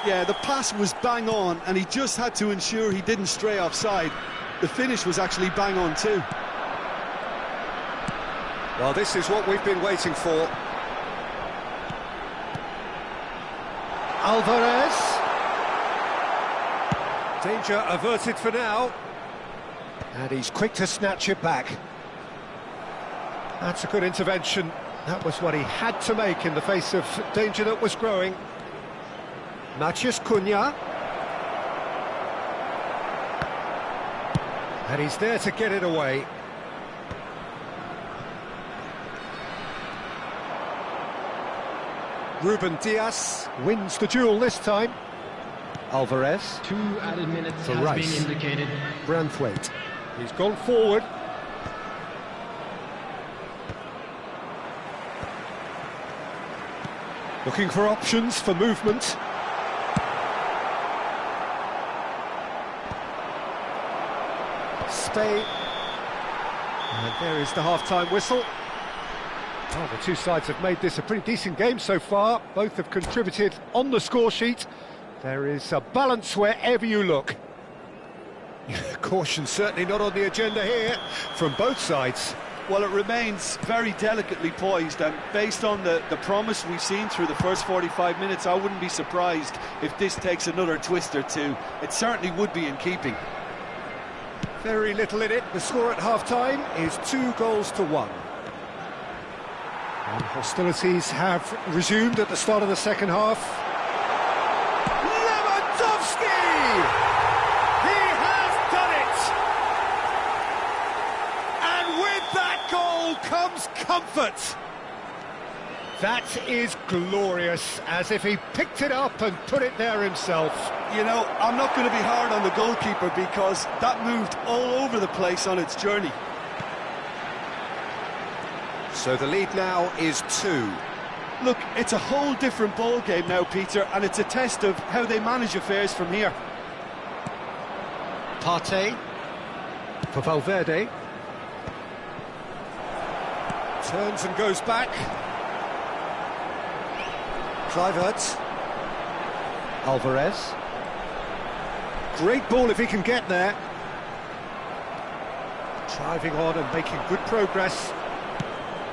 Yeah, the pass was bang on, and he just had to ensure he didn't stray offside. The finish was actually bang on too. Well, this is what we've been waiting for. Alvarez. Danger averted for now. And he's quick to snatch it back. That's a good intervention. That was what he had to make in the face of danger that was growing. Matheus Cunha. And he's there to get it away. Ruben Dias wins the duel this time. Alvarez. 2 added minutes For has Rice. been indicated. Branthwaite. He's gone forward. Looking for options for movement. Stay. And there is the half-time whistle. Well, the two sides have made this a pretty decent game so far. Both have contributed on the score sheet. There is a balance wherever you look. Caution certainly not on the agenda here from both sides. Well, it remains very delicately poised, and based on the promise we've seen through the first 45 minutes, I wouldn't be surprised if this takes another twist or two. It certainly would be in keeping. Very little in it. The score at half-time is 2-1. And hostilities have resumed at the start of the second half. Lewandowski! He has done it! And with that goal comes comfort. That is glorious, as if he picked it up and put it there himself. You know, I'm not going to be hard on the goalkeeper because that moved all over the place on its journey. So the lead now is 2. Look, it's a whole different ball game now, Peter, and it's a test of how they manage affairs from here. Partey for Valverde. Turns and goes back. Kluivert. Alvarez. Great ball if he can get there. Driving on and making good progress.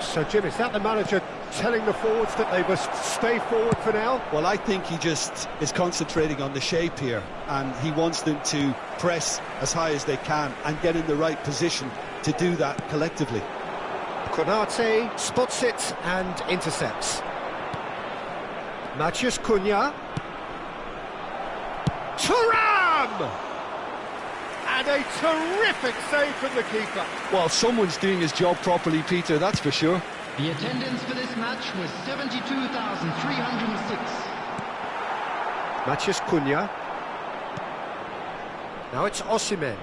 So, Jim, is that the manager telling the forwards that they must stay forward for now? Well, I think he just is concentrating on the shape here, and he wants them to press as high as they can and get in the right position to do that collectively. Konate spots it and intercepts. Matheus Cunha. Thuram! And a terrific save from the keeper. Well, someone's doing his job properly, Peter, that's for sure. The attendance for this match was 72,306. Matheus Cunha. Now it's Osimhen.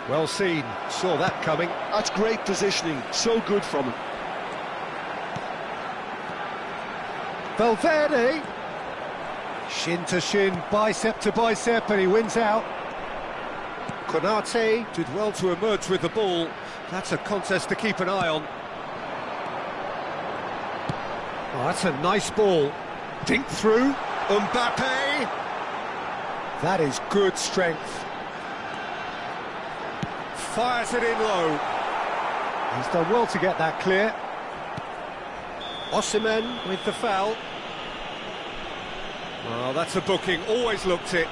Well seen, saw that coming. That's great positioning, so good from him. Valverde. Shin to shin, bicep to bicep, and he wins out. Konate Did well to emerge with the ball. That's a contest to keep an eye on. Oh, that's a nice ball. Dink through. Mbappe! That is good strength. Fires it in low. He's done well to get that clear. Osimhen with the foul. Well, that's a booking, always looked it.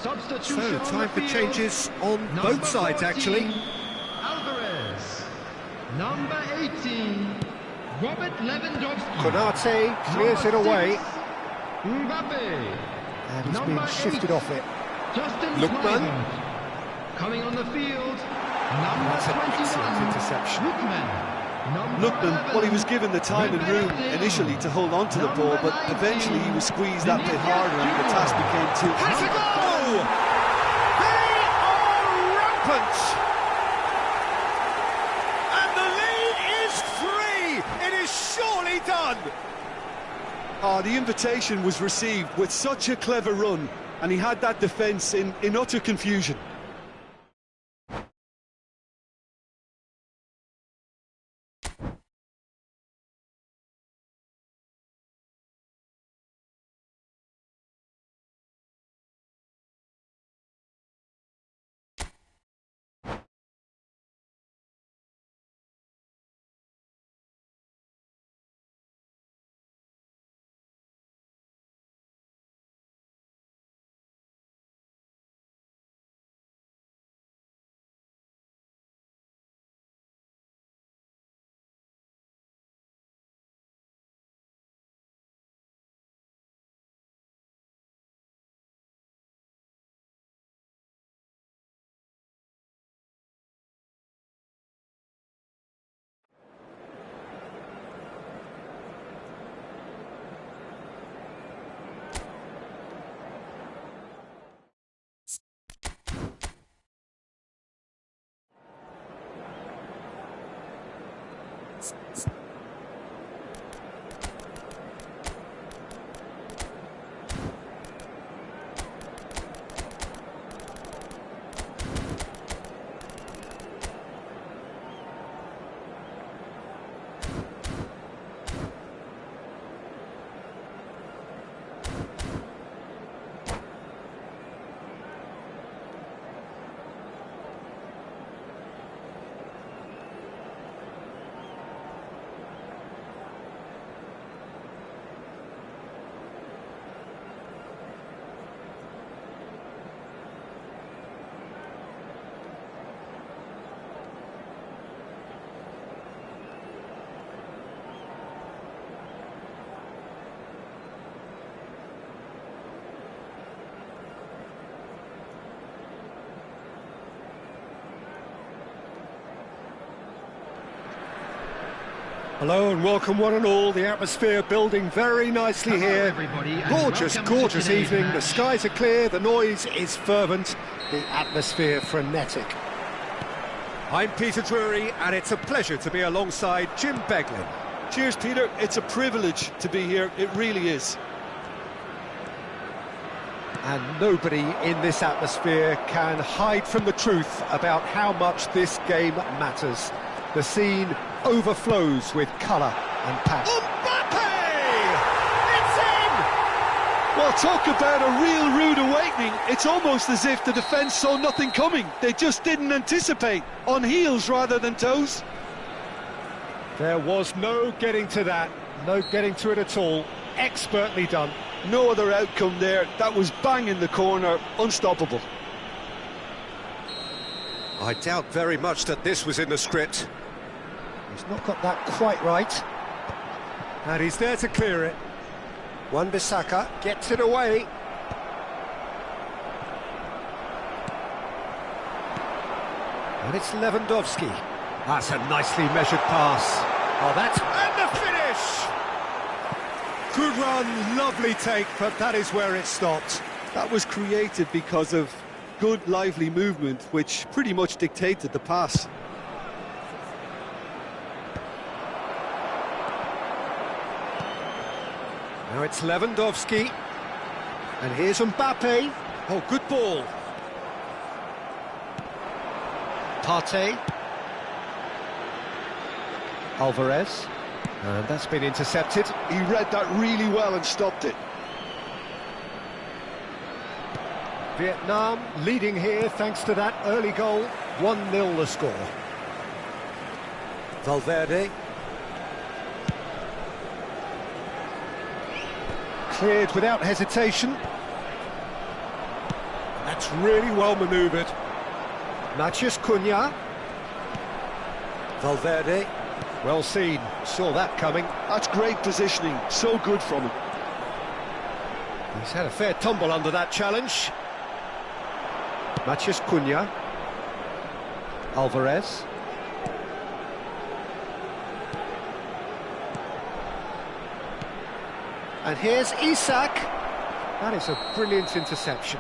Substitution So, on time the for field. changes on Number both sides, 14, actually. Alvarez. Number 18, Robert Lewandowski. Konate clears it Number away. 6, Mbappe. And he's Number been shifted 8, off it. Justin Lookman. Kluivert. Coming on the field, number That's an excellent 21, interception. Lookman. Number Lookman, 11, well, he was given the time and room Rebellion. initially to hold on to the ball, but eventually he was squeezed that bit Vinicius harder and the Junior. task became too... Has a goal! They are rampant! And the lead is 3! It is surely done! Oh, the invitation was received with such a clever run, and he had that defence in utter confusion. Hello and welcome one and all. The atmosphere building very nicely Hello, here. everybody, and Gorgeous, welcome to gorgeous today's evening. The match. skies are clear, the noise is fervent, the atmosphere frenetic. I'm Peter Drury, and it's a pleasure to be alongside Jim Beglin. Cheers, Peter. It's a privilege to be here. It really is. And nobody in this atmosphere can hide from the truth about how much this game matters. The scene overflows with colour and passion. Mbappe! It's in! Well, talk about a real rude awakening. It's almost as if the defence saw nothing coming. They just didn't anticipate. On heels rather than toes. There was no getting to that, no getting to it at all. Expertly done. No other outcome there. That was bang in the corner. Unstoppable. I doubt very much that this was in the script. He's not got that quite right. And he's there to clear it. Wan-Bissaka gets it away. And it's Lewandowski. That's a nicely measured pass. Oh, that's... And the finish! Good run, lovely take, but that is where it stopped. That was created because of good, lively movement, which pretty much dictated the pass. Now it's Lewandowski. And here's Mbappe. Oh, good ball. Partey. Alvarez. And that's been intercepted. He read that really well and stopped it. Vietnam leading here thanks to that early goal. 1-0 the score. Valverde. Cleared without hesitation. That's really well manoeuvred. Matheus Cunha. Valverde. Well seen, saw that coming. That's great positioning, so good from him. He's had a fair tumble under that challenge. Matheus Cunha. Alvarez. And here's Isak. That is a brilliant interception.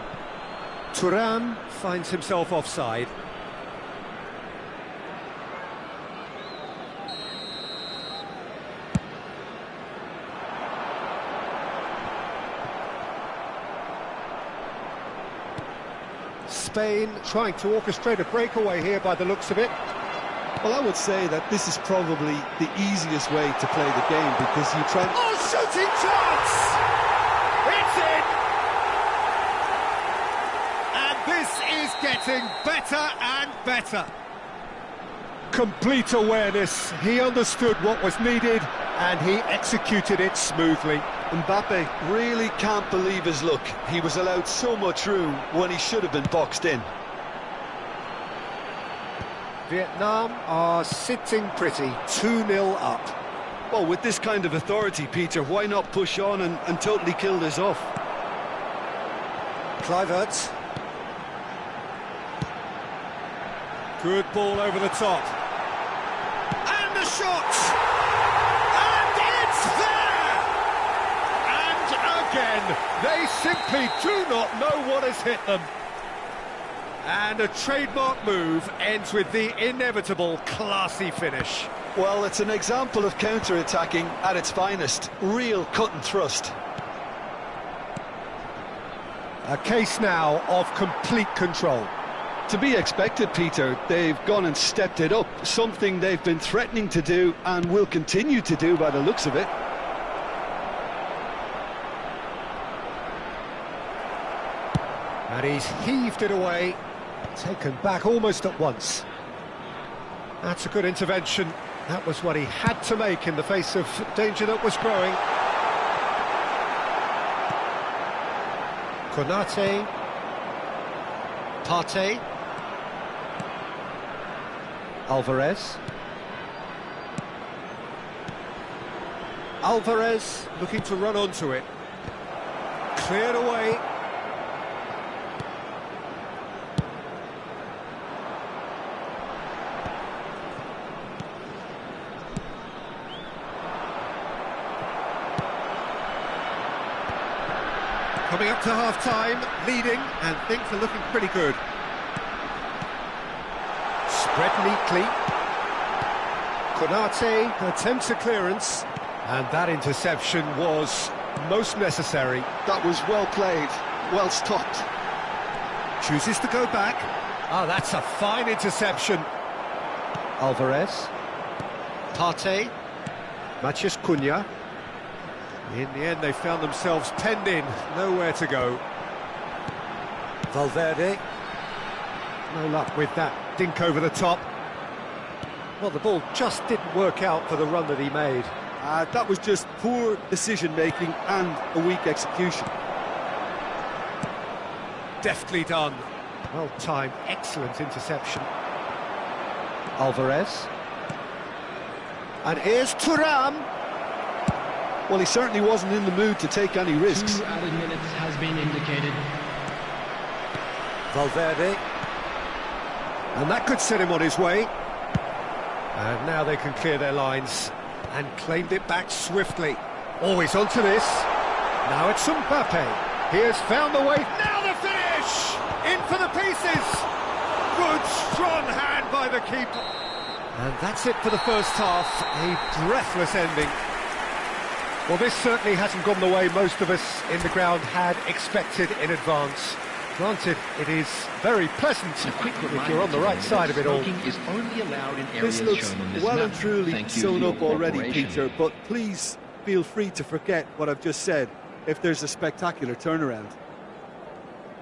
Thuram finds himself offside. Spain trying to orchestrate a breakaway here by the looks of it. Well, I would say that this is probably the easiest way to play the game, because you try... Oh, shooting chance! It's in! And this is getting better and better. Complete awareness. He understood what was needed and he executed it smoothly. Mbappe really can't believe his luck. He was allowed so much room when he should have been boxed in. Vietnam are sitting pretty, 2-0 up. Well, with this kind of authority, Peter, why not push on and totally kill this off? Kluivert. Good ball over the top. And the shot! And it's there! And again, they simply do not know what has hit them. And a trademark move ends with the inevitable classy finish. Well, it's an example of counter-attacking at its finest. Real cut and thrust. A case now of complete control. To be expected, Peter. They've gone and stepped it up. Something they've been threatening to do and will continue to do by the looks of it. And he's heaved it away. Taken back almost at once. That's a good intervention. That was what he had to make in the face of danger that was growing. Konate. Partey. Alvarez. Alvarez looking to run onto it. Cleared away. Coming up to half-time, leading, and things are looking pretty good. Spread neatly. Konate attempts a clearance, and that interception was most necessary. That was well played, well stopped. Chooses to go back. Ah, that's a fine interception. Alvarez. Partey. Matheus Cunha. In the end, they found themselves penned in, nowhere to go. Valverde. No luck with that dink over the top. Well, the ball just didn't work out for the run that he made. That was just poor decision-making and a weak execution. Deftly done. Well timed, excellent interception. Alvarez. And here's Thuram. Well, he certainly wasn't in the mood to take any risks. 2 added minutes has been indicated. Valverde. And that could set him on his way. And now they can clear their lines. And claimed it back swiftly. Always onto this. Now it's Mbappe. He has found the way. Now the finish! In for the pieces! Good, strong hand by the keeper. And that's it for the first half. A breathless ending. Well, this certainly hasn't gone the way most of us in the ground had expected in advance. Granted, it is very pleasant if you're on the right side of it all. Is only allowed in This areas looks shown on this well map. and truly Thank you sewn for up your already, cooperation. Peter, but please feel free to forget what I've just said if there's a spectacular turnaround.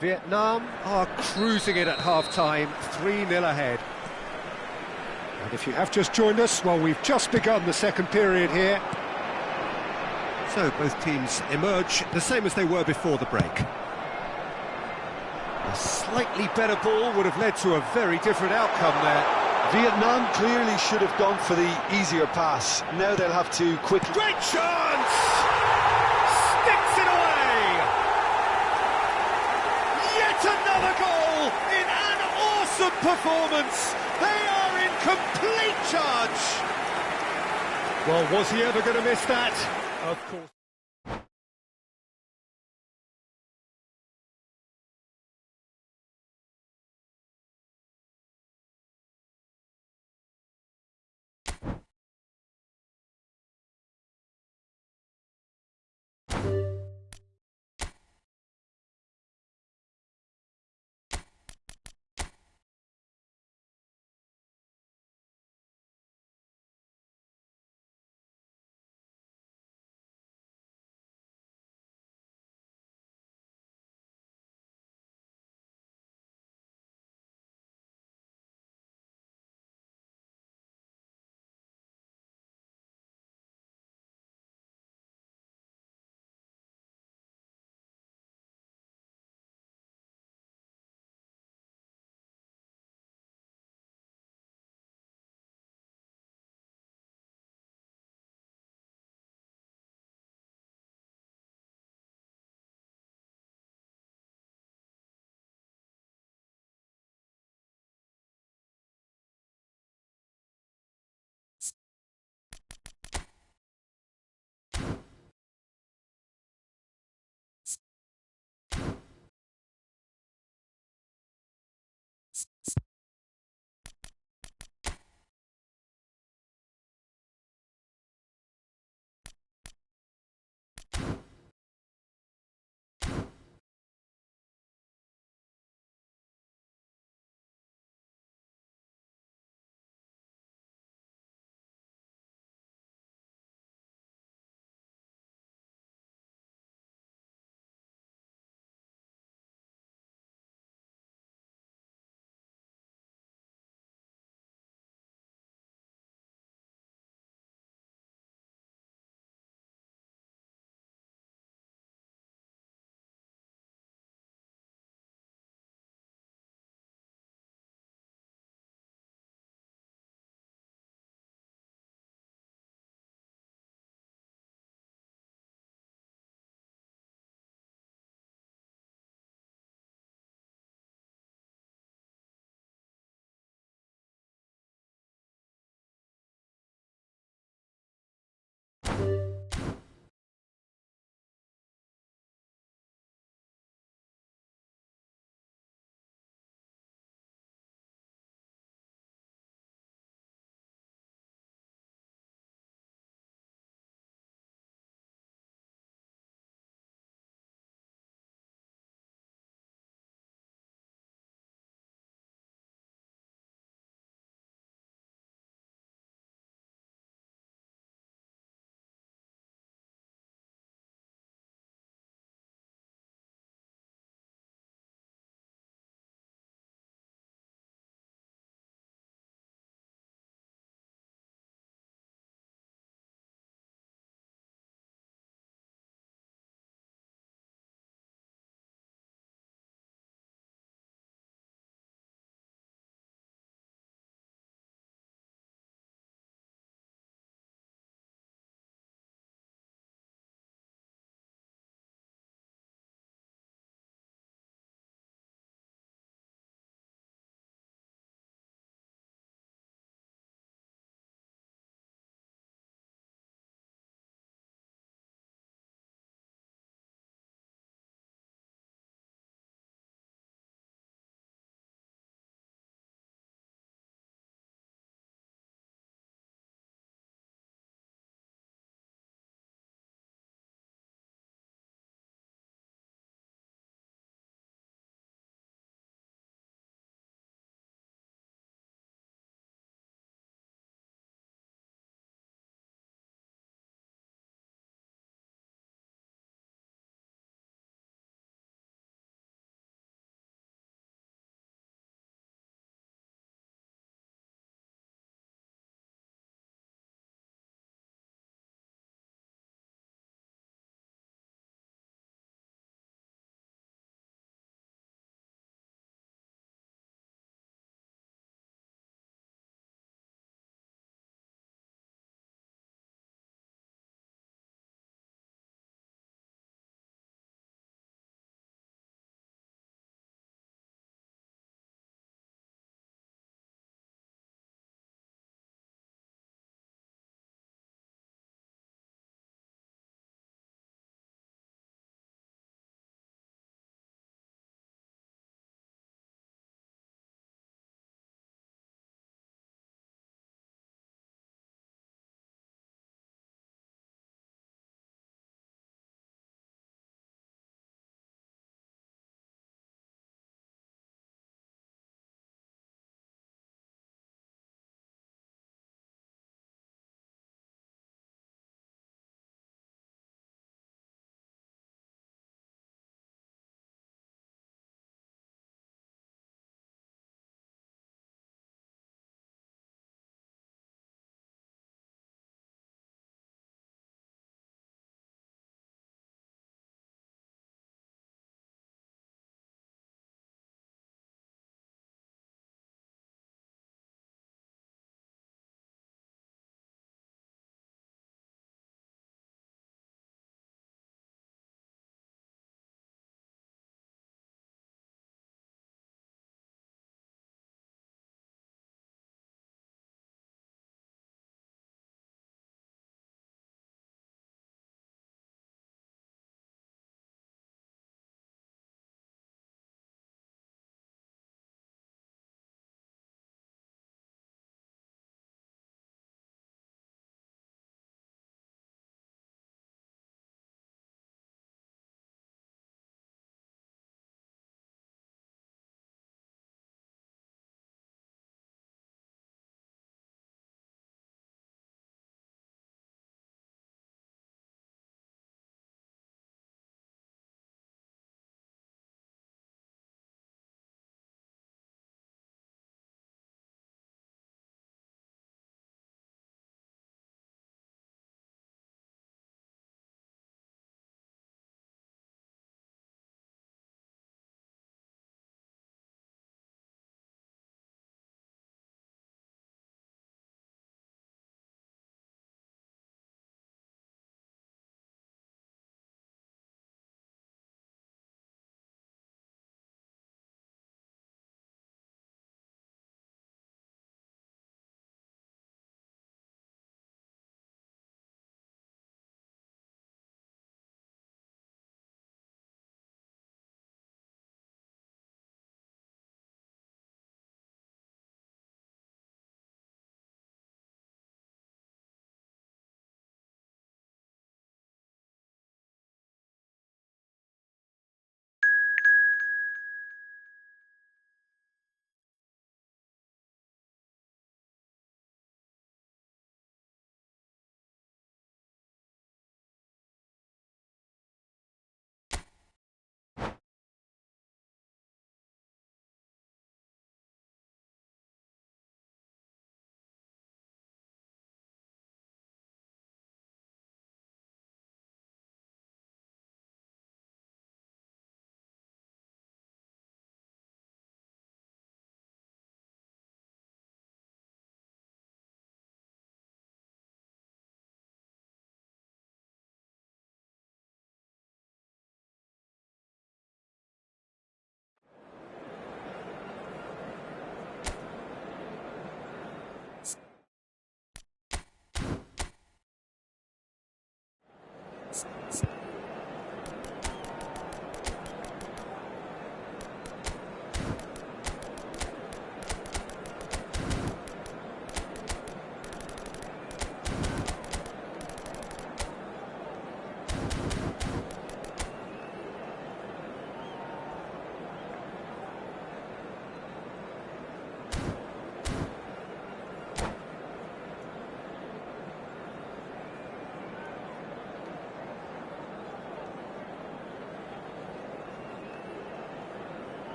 Vietnam are cruising it at half-time, 3-0 ahead. And if you have just joined us, well, we've just begun the second period here. So both teams emerge the same as they were before the break. A slightly better ball would have led to a very different outcome there. Vietnam clearly should have gone for the easier pass. Now they'll have to quickly... Great chance! Sticks it away! Yet another goal in an awesome performance! They are in complete charge! Well, was he ever going to miss that? Of course.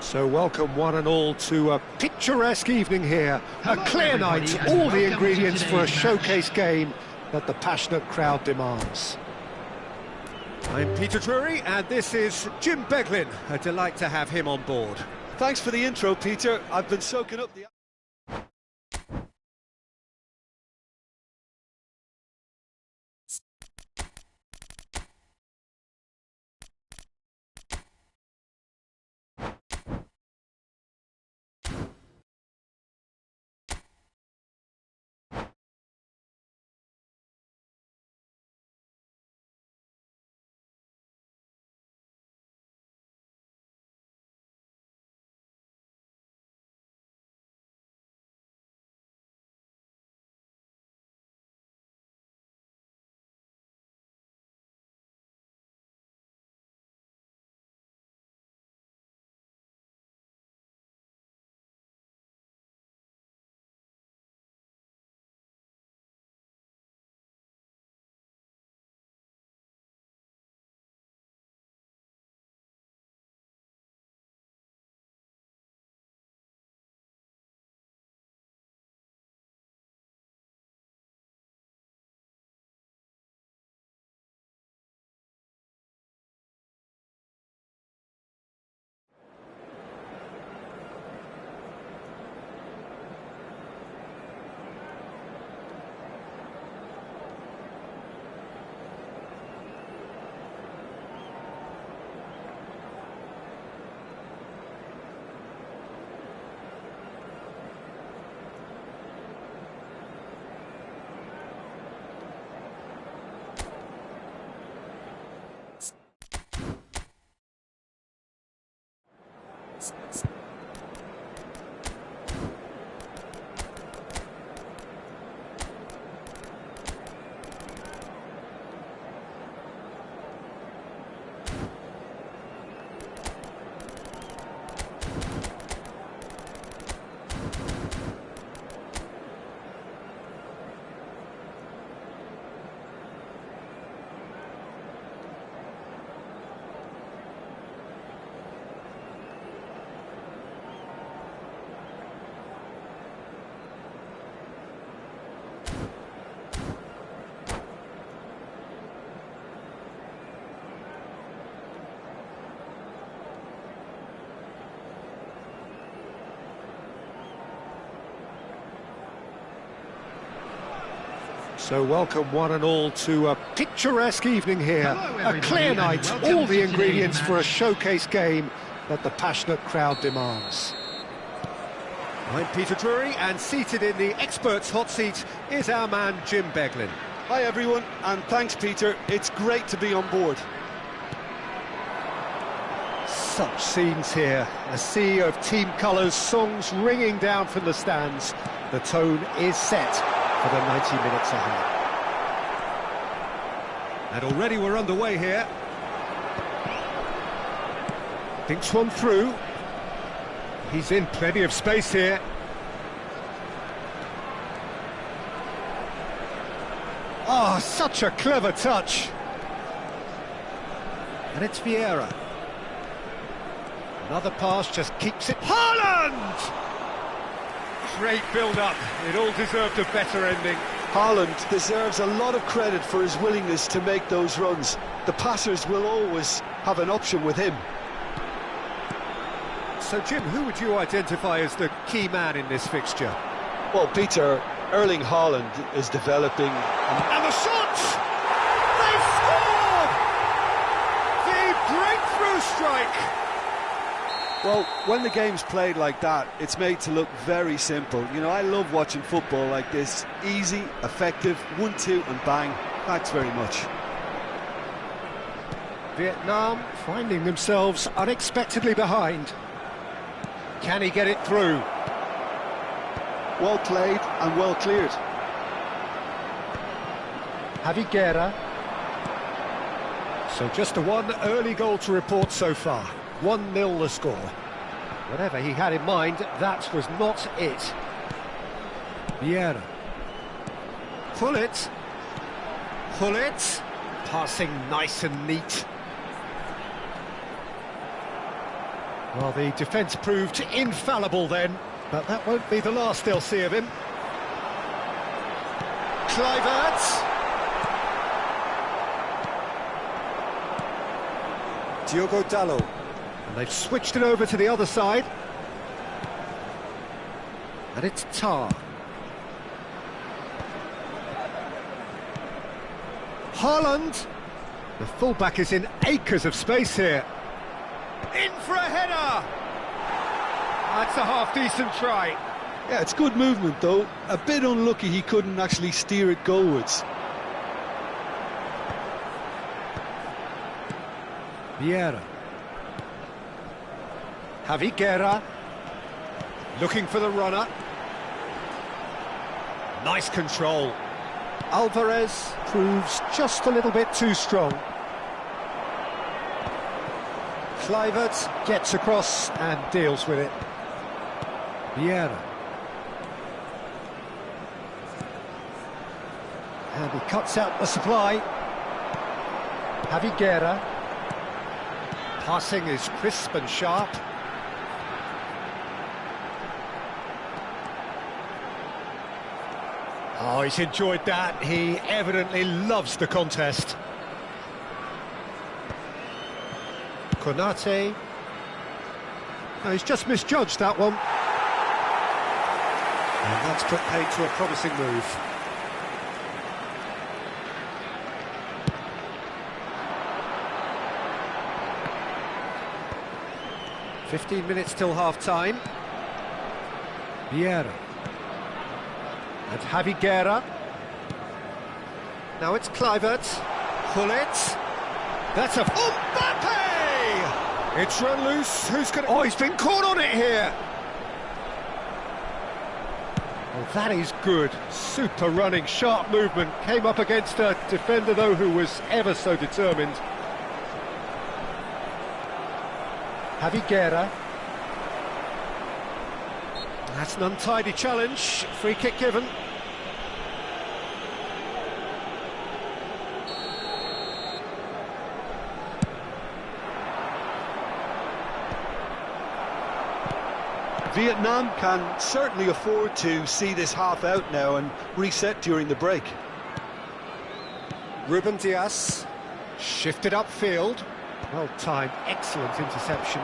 So welcome one and all to a picturesque evening here. Hello, A clear everybody, night, and all the welcome to ingredients for a today's showcase game that the passionate crowd demands. I'm Peter Drury, and this is Jim Beglin. A delight to have him on board. Thanks for the intro, Peter. I've been soaking up the... So welcome one and all to a picturesque evening here. Hello, A everybody, clear and night, welcome all to the today's ingredients for a match. showcase game that the passionate crowd demands. I'm Peter Drury, and seated in the experts' hot seat is our man Jim Beglin. Hi, everyone, and thanks, Peter. It's great to be on board. Such scenes here, a sea of team colours, songs ringing down from the stands. The tone is set for the 90 minutes ahead. And already we're underway here. Thinks one through. He's in plenty of space here. Oh, such a clever touch. And it's Vieira. Another pass just keeps it. Haaland! Great build-up. It all deserved a better ending. Haaland deserves a lot of credit for his willingness to make those runs. The passers will always have an option with him. So, Jim, who would you identify as the key man in this fixture? Well, Peter, Erling Haaland is developing... And the shot! They've scored! The breakthrough strike! Well, when the game's played like that, it's made to look very simple. You know, I love watching football like this. Easy, effective, 1-2 and bang. Thanks very much. Vietnam finding themselves unexpectedly behind. Can he get it through? Well played and well cleared. Javi Guerra. So just a one early goal to report so far. 1-0 the score. Whatever he had in mind, that was not it. Vieira. Gullit. Gullit. Passing nice and neat. Well, the defence proved infallible then, but that won't be the last they'll see of him. Kluivert. Diogo Dalot. And they've switched it over to the other side. And it's Tar. Haaland. The fullback is in acres of space here. In for a header! That's a half-decent try. Yeah, it's good movement though. A bit unlucky he couldn't actually steer it goalwards. Vieira. Javi Guerra. Looking for the runner. Nice control. Alvarez proves just a little bit too strong. Kluivert gets across and deals with it. Vieira. And he cuts out the supply. Javi Guerra. Passing is crisp and sharp. Oh, he's enjoyed that. He evidently loves the contest. Konate. No, he's just misjudged that one. And that's put paid to a promising move. "15 minutes till half-time. Vieira. And Javi Guerra. Now it's Kluivert. Gullit. That's a... Mbappe! It's run loose. Who's going to... Oh, he's been caught on it here. Well, that is good. Super running, sharp movement. Came up against a defender, though, who was ever so determined. Javi Guerra. That's an untidy challenge. Free kick given. Vietnam can certainly afford to see this half out now and reset during the break. Ruben Dias. Shifted upfield. Well timed, excellent interception.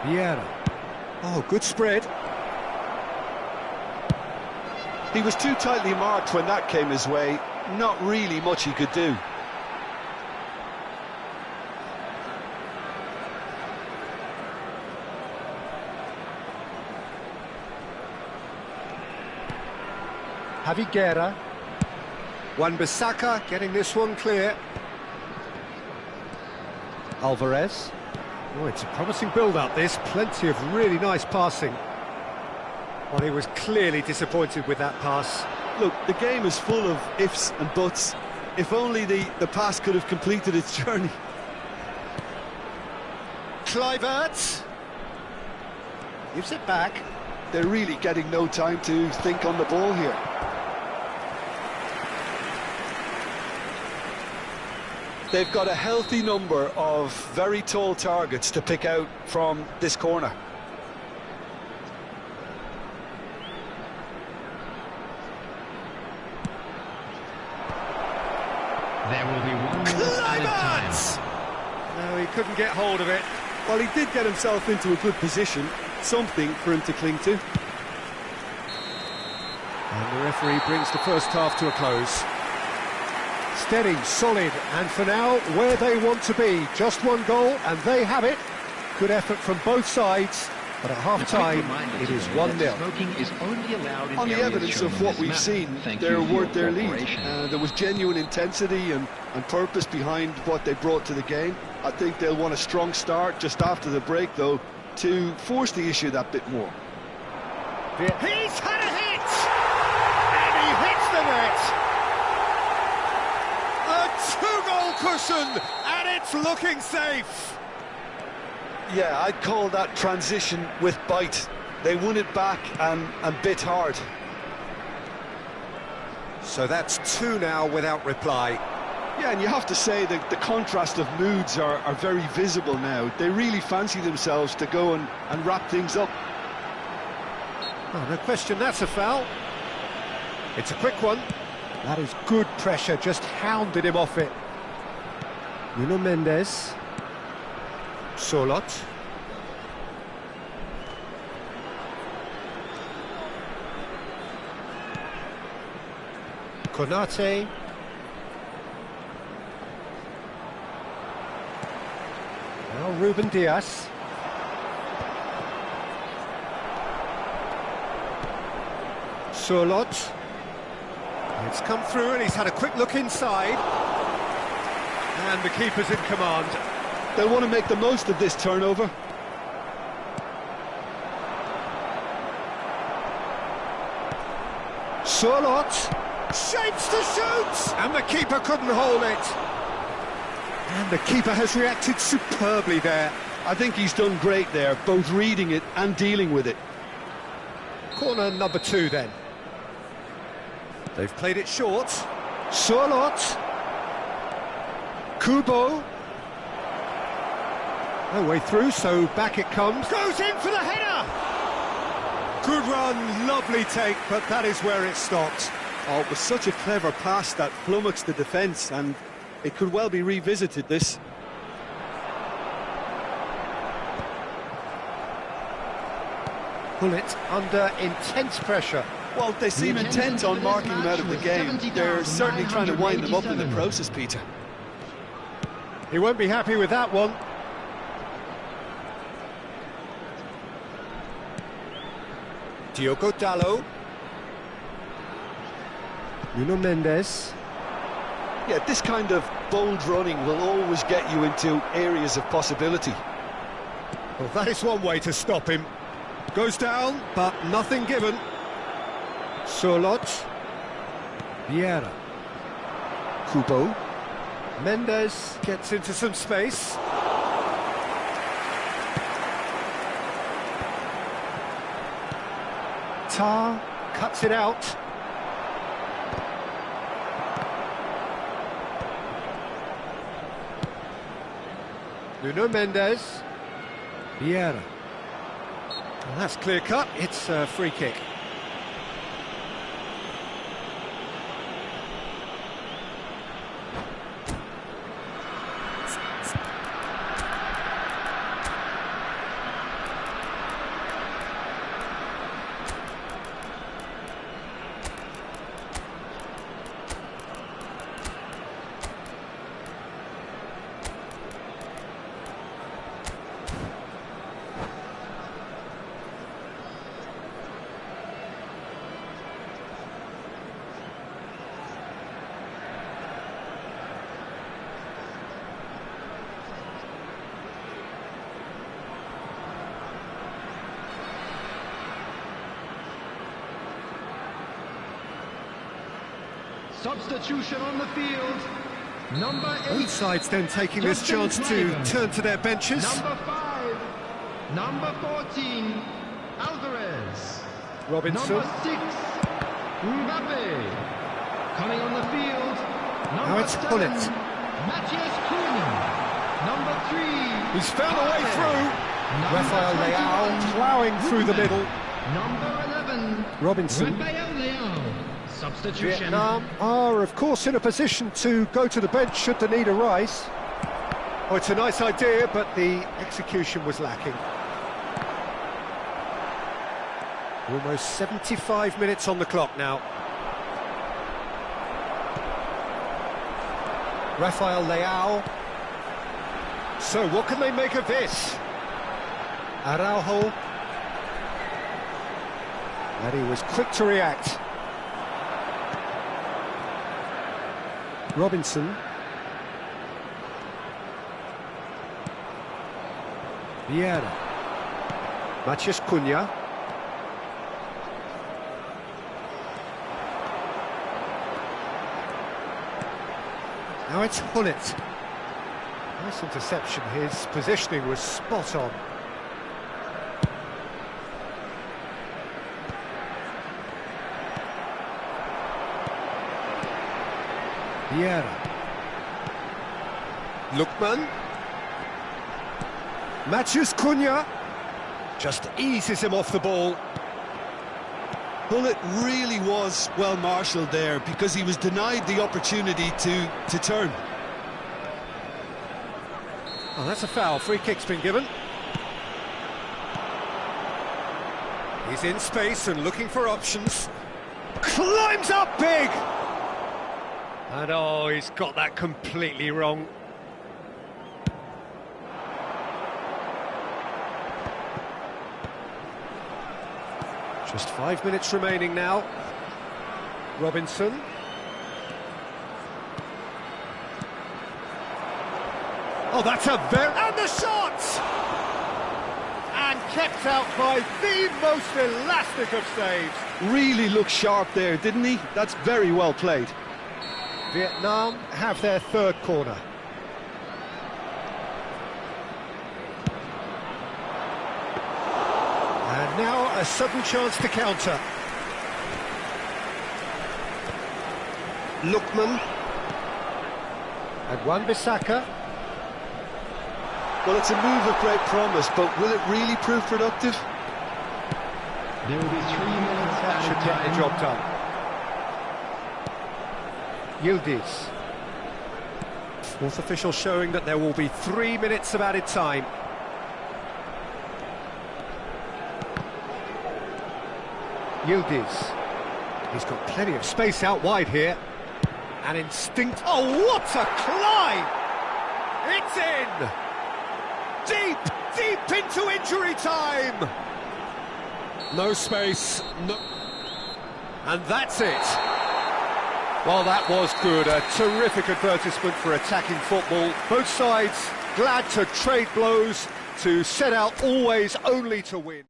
Vieira. Oh, good spread. He was too tightly marked when that came his way. Not really much he could do. Javi Guerra. Wan-Bissaka getting this one clear. Alvarez. Oh, it's a promising build-up, this. Plenty of really nice passing. Well, he was clearly disappointed with that pass. Look, the game is full of ifs and buts. If only the pass could have completed its journey. Kluivert. Gives it back. They're really getting no time to think on the ball here. They've got a healthy number of very tall targets to pick out from this corner. There will be one more added time. No, he couldn't get hold of it. Well, he did get himself into a good position, something for him to cling to. And the referee brings the first half to a close. Steady, solid, and for now, where they want to be. Just one goal, and they have it. Good effort from both sides, but at half-time, it is 1-0. Smoking is only allowed in On the areas evidence shown of on what this we've map. seen, Thank they're you for worth their your lead. cooperation. There was genuine intensity and purpose behind what they brought to the game. I think they'll want a strong start just after the break, though, to force the issue that bit more. He's had a hit! And he hits the net! A two-goal cushion, and it's looking safe! Yeah, I'd call that transition with bite. They won it back and bit hard. So that's two now without reply. Yeah, and you have to say that the contrast of moods are very visible now. They really fancy themselves to go and wrap things up. Oh, no question, that's a foul. It's a quick one. That is good pressure, just hounded him off it. Nuno Mendes. Sorloth. Konate. Now Ruben Dias. Sorloth. It's come through and he's had a quick look inside. And the keeper's in command. They'll want to make the most of this turnover. Sorloth. Shapes to shoot! And the keeper couldn't hold it. And the keeper has reacted superbly there. I think he's done great there, both reading it and dealing with it. Corner number 2 then. They've played it short. Sorloth. Kubo. No way through, so back it comes. Goes in for the header! Good run, lovely take, but that is where it stopped. Oh, it was such a clever pass that flummoxed the defence, and it could well be revisited, this. Bullet under intense pressure. Well, they seem intent on marking him out of the game. They're certainly trying to wind them up in the process, Peter. He won't be happy with that one. Diogo Dalot. Nuno Mendes. Yeah, this kind of bold running will always get you into areas of possibility. Well, that is one way to stop him. Goes down, but nothing given. Sorloth. Vieira. Kubo. Mendes gets into some space. Tar cuts it out. Nuno Mendes. Vieira. Well, that's clear cut. It's a free kick. Substitution on the field. Number 8. Both sides then taking this chance to turn to their benches. Number 5. Number 14. Alvarez. Robinson. Number 6. Mbappe. Coming on the field. Now Number it's 7. Bullet. Matthias Cunha. Number 3. He's found a way Mbappe. through. Number Rafael Leao 21. ploughing through the middle. Number 11. Robinson. Rafael Leao. Substitution. Vietnam are, of course, in a position to go to the bench should the need arise. Oh, it's a nice idea, but the execution was lacking. Almost 75 minutes on the clock now. Rafael Leao. So what can they make of this? Araujo. And he was quick to react. Robinson. Vieira. Matheus Cunha. Now it's Hullet. Nice interception, his positioning was spot on. Vieira. Lookman. Matheus Cunha. Just eases him off the ball. Hullet really was well marshalled there because he was denied the opportunity to turn. Oh, that's a foul. Free kick's been given. He's in space and looking for options. Climbs up big! And oh, he's got that completely wrong. Just 5 minutes remaining now. Robinson. Oh, that's a very... And the shot! And kept out by the most elastic of saves. Really looked sharp there, didn't he? That's very well played. Vietnam have their third corner. And now a sudden chance to counter. Lookman. And Wan-Bissaka. Well, it's a move of great promise, but will it really prove productive? There will be 3 minutes added Should get the time. job done. Yildiz. Fourth official showing that there will be 3 minutes of added time. Yildiz. He's got plenty of space out wide here. An instinct. Oh, what a climb! It's in! Deep, deep into injury time! No space, no... And that's it! Well, that was good. A terrific advertisement for attacking football. Both sides glad to trade blows, to set out always only to win.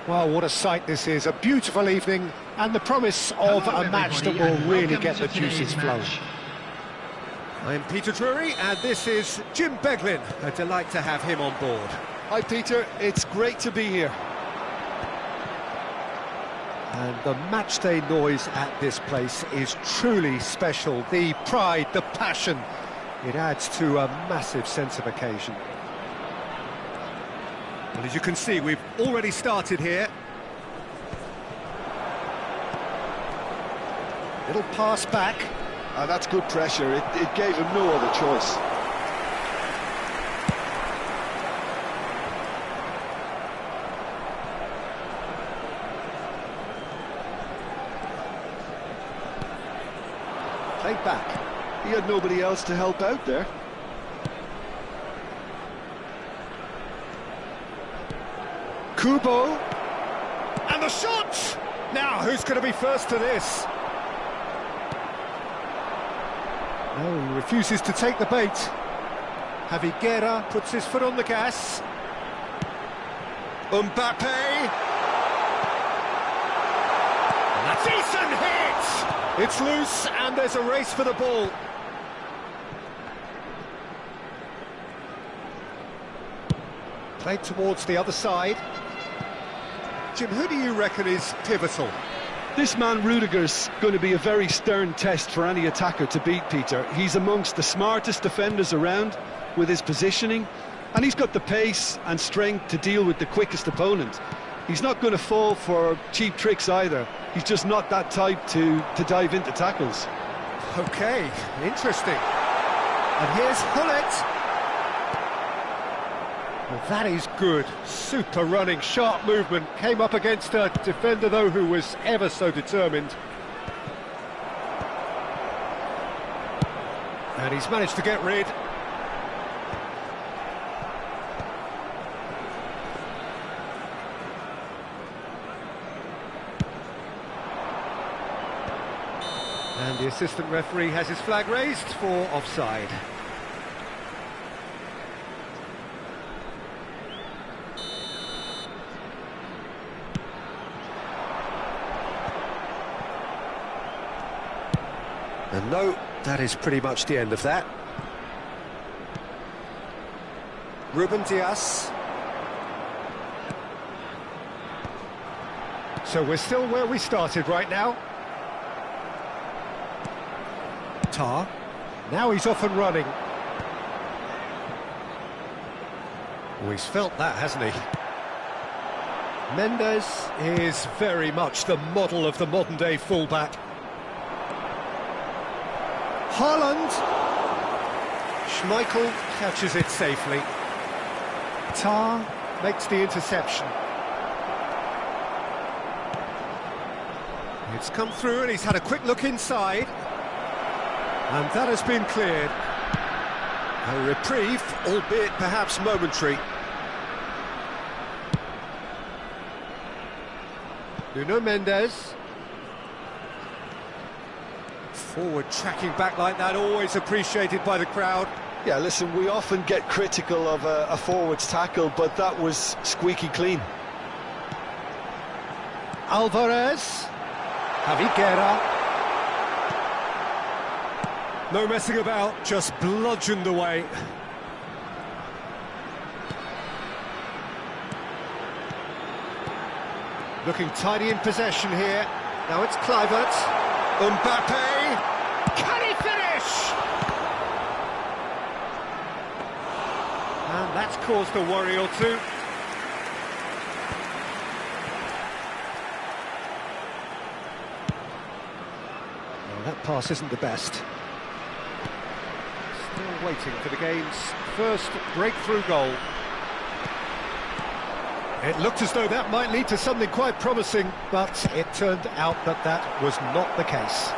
Well, what a sight this is. A beautiful evening and the promise of Hello, a match that everybody, will and really welcome get to the juices today's flowing. match. I'm Peter Drury and this is Jim Beglin. A delight to have him on board. Hi, Peter. It's great to be here. And the matchday noise at this place is truly special. The pride, the passion, it adds to a massive sense of occasion. Well, as you can see, we've already started here. Little pass back. That's good pressure. It gave him no other choice. Played back. He had nobody else to help out there. Kubo. And the shot! Now, who's going to be first to this? No, he refuses to take the bait. Javi Guerra puts his foot on the gas. Mbappe! A decent hit! It's loose and there's a race for the ball. Played towards the other side. Jim, who do you reckon is pivotal? This man Rudiger's going to be a very stern test for any attacker to beat, Peter. He's amongst the smartest defenders around with his positioning, and he's got the pace and strength to deal with the quickest opponent. He's not going to fall for cheap tricks either. He's just not that type to dive into tackles. Okay, interesting. And here's Hullet. Well, that is good. Super running, sharp movement. Came up against a defender, though, who was ever so determined. And he's managed to get rid. And the assistant referee has his flag raised for offside. And no, that is pretty much the end of that. Ruben Dias. So we're still where we started right now. Tar. Now he's off and running. Oh, he's felt that, hasn't he? Mendes is very much the model of the modern-day fullback. Haaland. Schmeichel catches it safely. Tar makes the interception. It's come through and he's had a quick look inside. And that has been cleared. A reprieve, albeit perhaps momentary. Nuno Mendes. Forward tracking back like that, always appreciated by the crowd. Yeah, listen, we often get critical of a forward's tackle, but that was squeaky clean. Alvarez. Javi Guerra. No messing about, just bludgeoned away. Looking tidy in possession here. Now it's Kluivert. Mbappe. Can he finish? And that's caused a worry or two. Well, that pass isn't the best. Still waiting for the game's first breakthrough goal. It looked as though that might lead to something quite promising, but it turned out that that was not the case.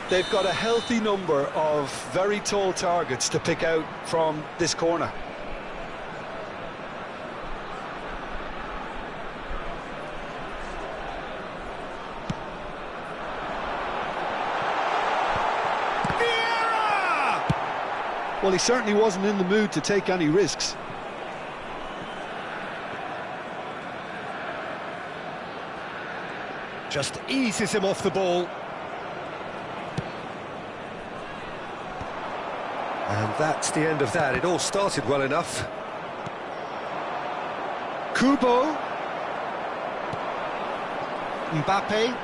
They've got a healthy number of very tall targets to pick out from this corner. Well, he certainly wasn't in the mood to take any risks. Just eases him off the ball. And that's the end of that. It all started well enough. Kubo. Mbappe.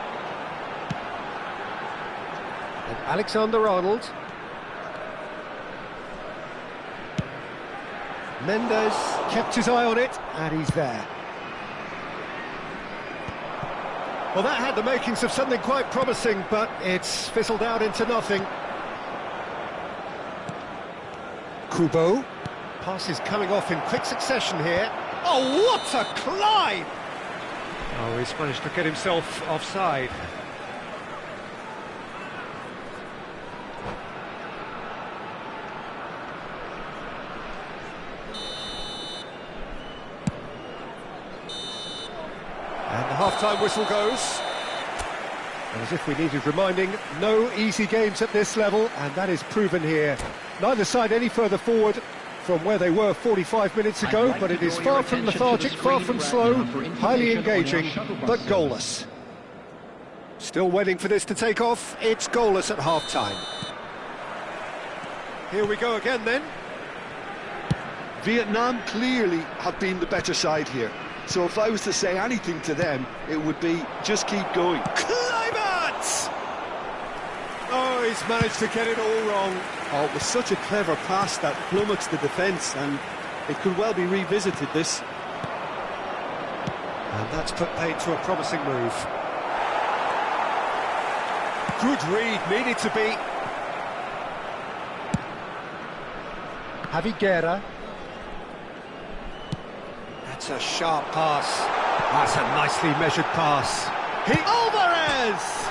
And Alexander-Arnold. Mendes kept his eye on it, and he's there. Well, that had the makings of something quite promising, but it's fizzled out into nothing. Kubo. Passes coming off in quick succession here. Oh, what a climb! Oh, he's managed to get himself offside. And the half-time whistle goes. And as if we needed reminding, no easy games at this level, and that is proven here. Neither side any further forward from where they were 45 minutes ago, but it is far from lethargic, far from slow, highly engaging, but goalless. Still waiting for this to take off. It's goalless at half-time. Here we go again then. Vietnam clearly have been the better side here. So if I was to say anything to them, it would be just keep going. Kluivert! Oh, he's managed to get it all wrong. Oh, it was such a clever pass that flummoxed the defence, and it could well be revisited, this. And that's put paid to a promising move. Good read, needed to be. Javi Guerra. That's a sharp pass. That's a nicely measured pass. Alvarez!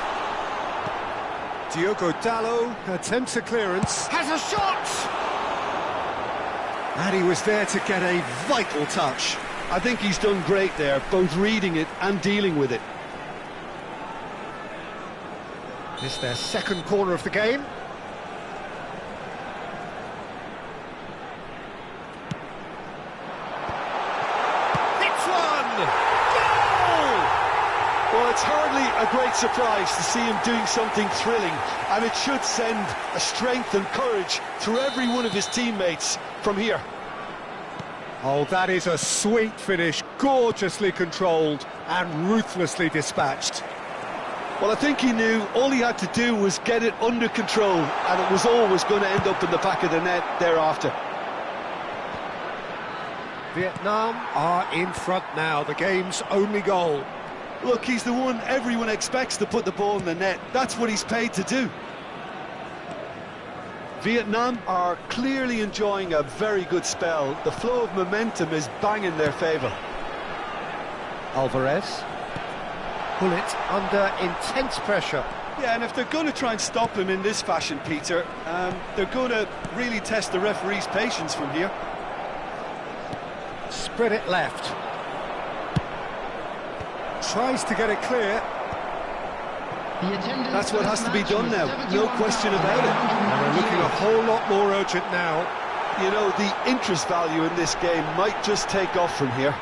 Diogo Dalot attempts a clearance. Has a shot! And he was there to get a vital touch. I think he's done great there, both reading it and dealing with it. This is their second corner of the game. Well, it's hardly a great surprise to see him doing something thrilling, and it should send a strength and courage through every one of his teammates from here. Oh, that is a sweet finish, gorgeously controlled and ruthlessly dispatched. Well, I think he knew all he had to do was get it under control, and it was always going to end up in the back of the net thereafter. Vietnam are in front now, the game's only goal. Look, he's the one everyone expects to put the ball in the net. That's what he's paid to do. Vietnam are clearly enjoying a very good spell. The flow of momentum is bang in their favour. Alvarez. Bullet under intense pressure. Yeah, and if they're going to try and stop him in this fashion, Peter, they're going to really test the referee's patience from here. Spread it left. Tries to get it clear. That's what has to be done now, no question about it. And they're looking a whole lot more urgent now. You know, the interest value in this game might just take off from here.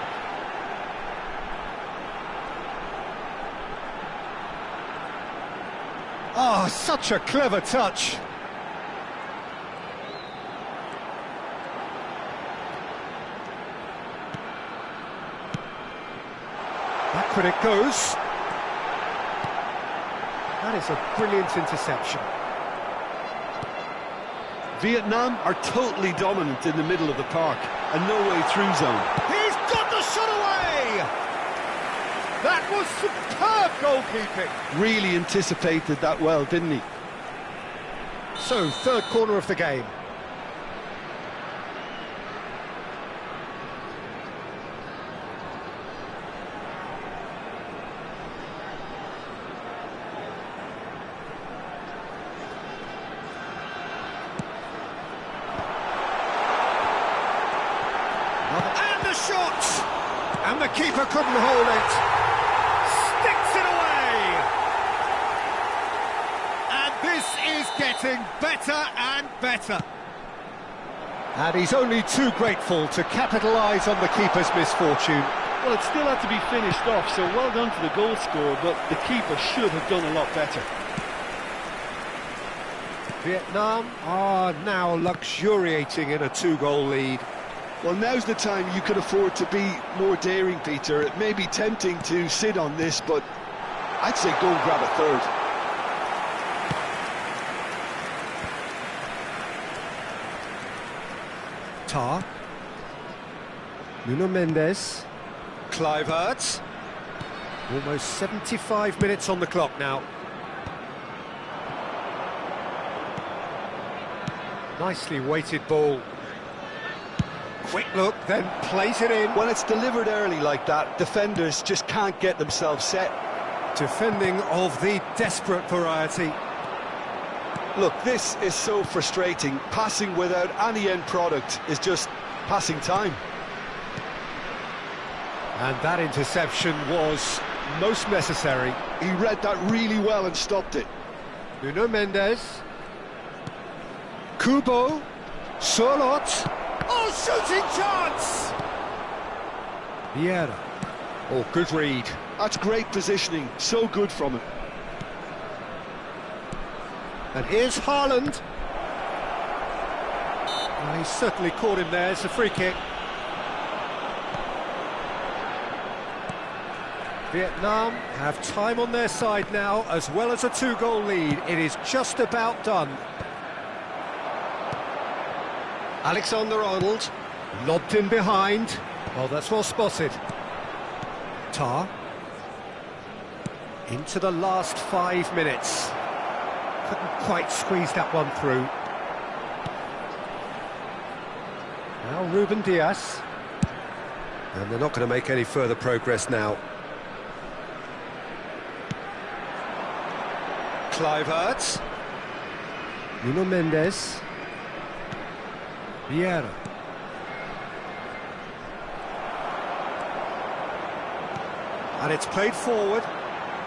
Oh, such a clever touch. Backward it goes. That is a brilliant interception. Vietnam are totally dominant in the middle of the park, and no way through zone. He's got the shot away! That was superb goalkeeping. Really anticipated that well, didn't he? So, third corner of the game. And the shot! And the keeper couldn't hold it. Sticks it away! And this is getting better and better. And he's only too grateful to capitalise on the keeper's misfortune. Well, it still had to be finished off, so well done to the goal scorer, but the keeper should have done a lot better. Vietnam are now luxuriating in a 2-goal lead. Well, now's the time you could afford to be more daring, Peter. It may be tempting to sit on this, but I'd say go and grab a third. Tar. Nuno Mendes. Kluivert. Almost 75 minutes on the clock now. Nicely weighted ball. Quick look, then plays it in. When it's delivered early like that, defenders just can't get themselves set. Defending of the desperate variety. Look, this is so frustrating. Passing without any end product is just passing time. And that interception was most necessary. He read that really well and stopped it. Nuno Mendes. Kubo. Sorloth. Oh, shooting chance! Vieira. Oh, good read. That's great positioning. So good from him. And here's Haaland. Well, he's certainly caught him there. It's a free kick. Vietnam have time on their side now, as well as a 2-goal lead. It is just about done. Alexander-Arnold, lobbed in behind. Well, that's well spotted. Tar. Into the last 5 minutes. Couldn't quite squeeze that one through. Now Ruben Dias. And they're not going to make any further progress now. Kluivert. Nuno Mendes. Vieira. And it's played forward.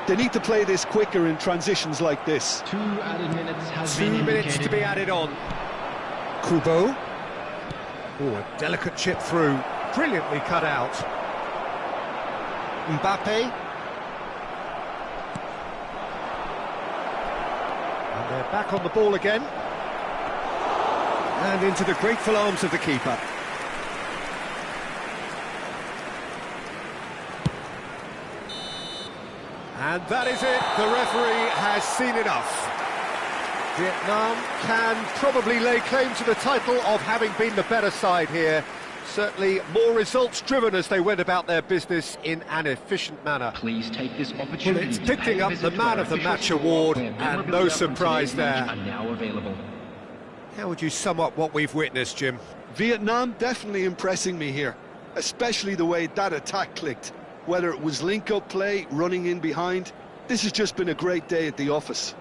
They need to play this quicker in transitions like this. 2 added minutes has 2 been minutes to be added on. Kubo. Oh, a delicate chip through. Brilliantly cut out. Mbappe. And they're back on the ball again. And into the grateful arms of the keeper. And that is it. The referee has seen enough. Vietnam can probably lay claim to the title of having been the better side here. Certainly more results-driven as they went about their business in an efficient manner. Please take this opportunity. Well, it's picking up the Man of the Match award, and no surprise there. Are now available. How would you sum up what we've witnessed, Jim? Vietnam definitely impressing me here, especially the way that attack clicked. Whether it was link-up play, running in behind, this has just been a great day at the office.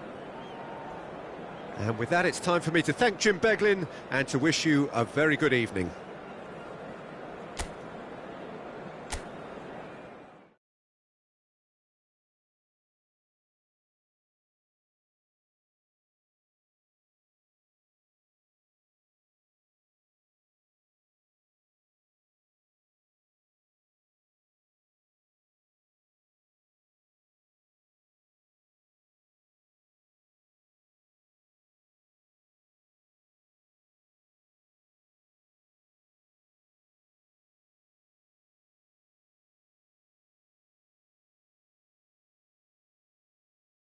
And with that, it's time for me to thank Jim Beglin and to wish you a very good evening.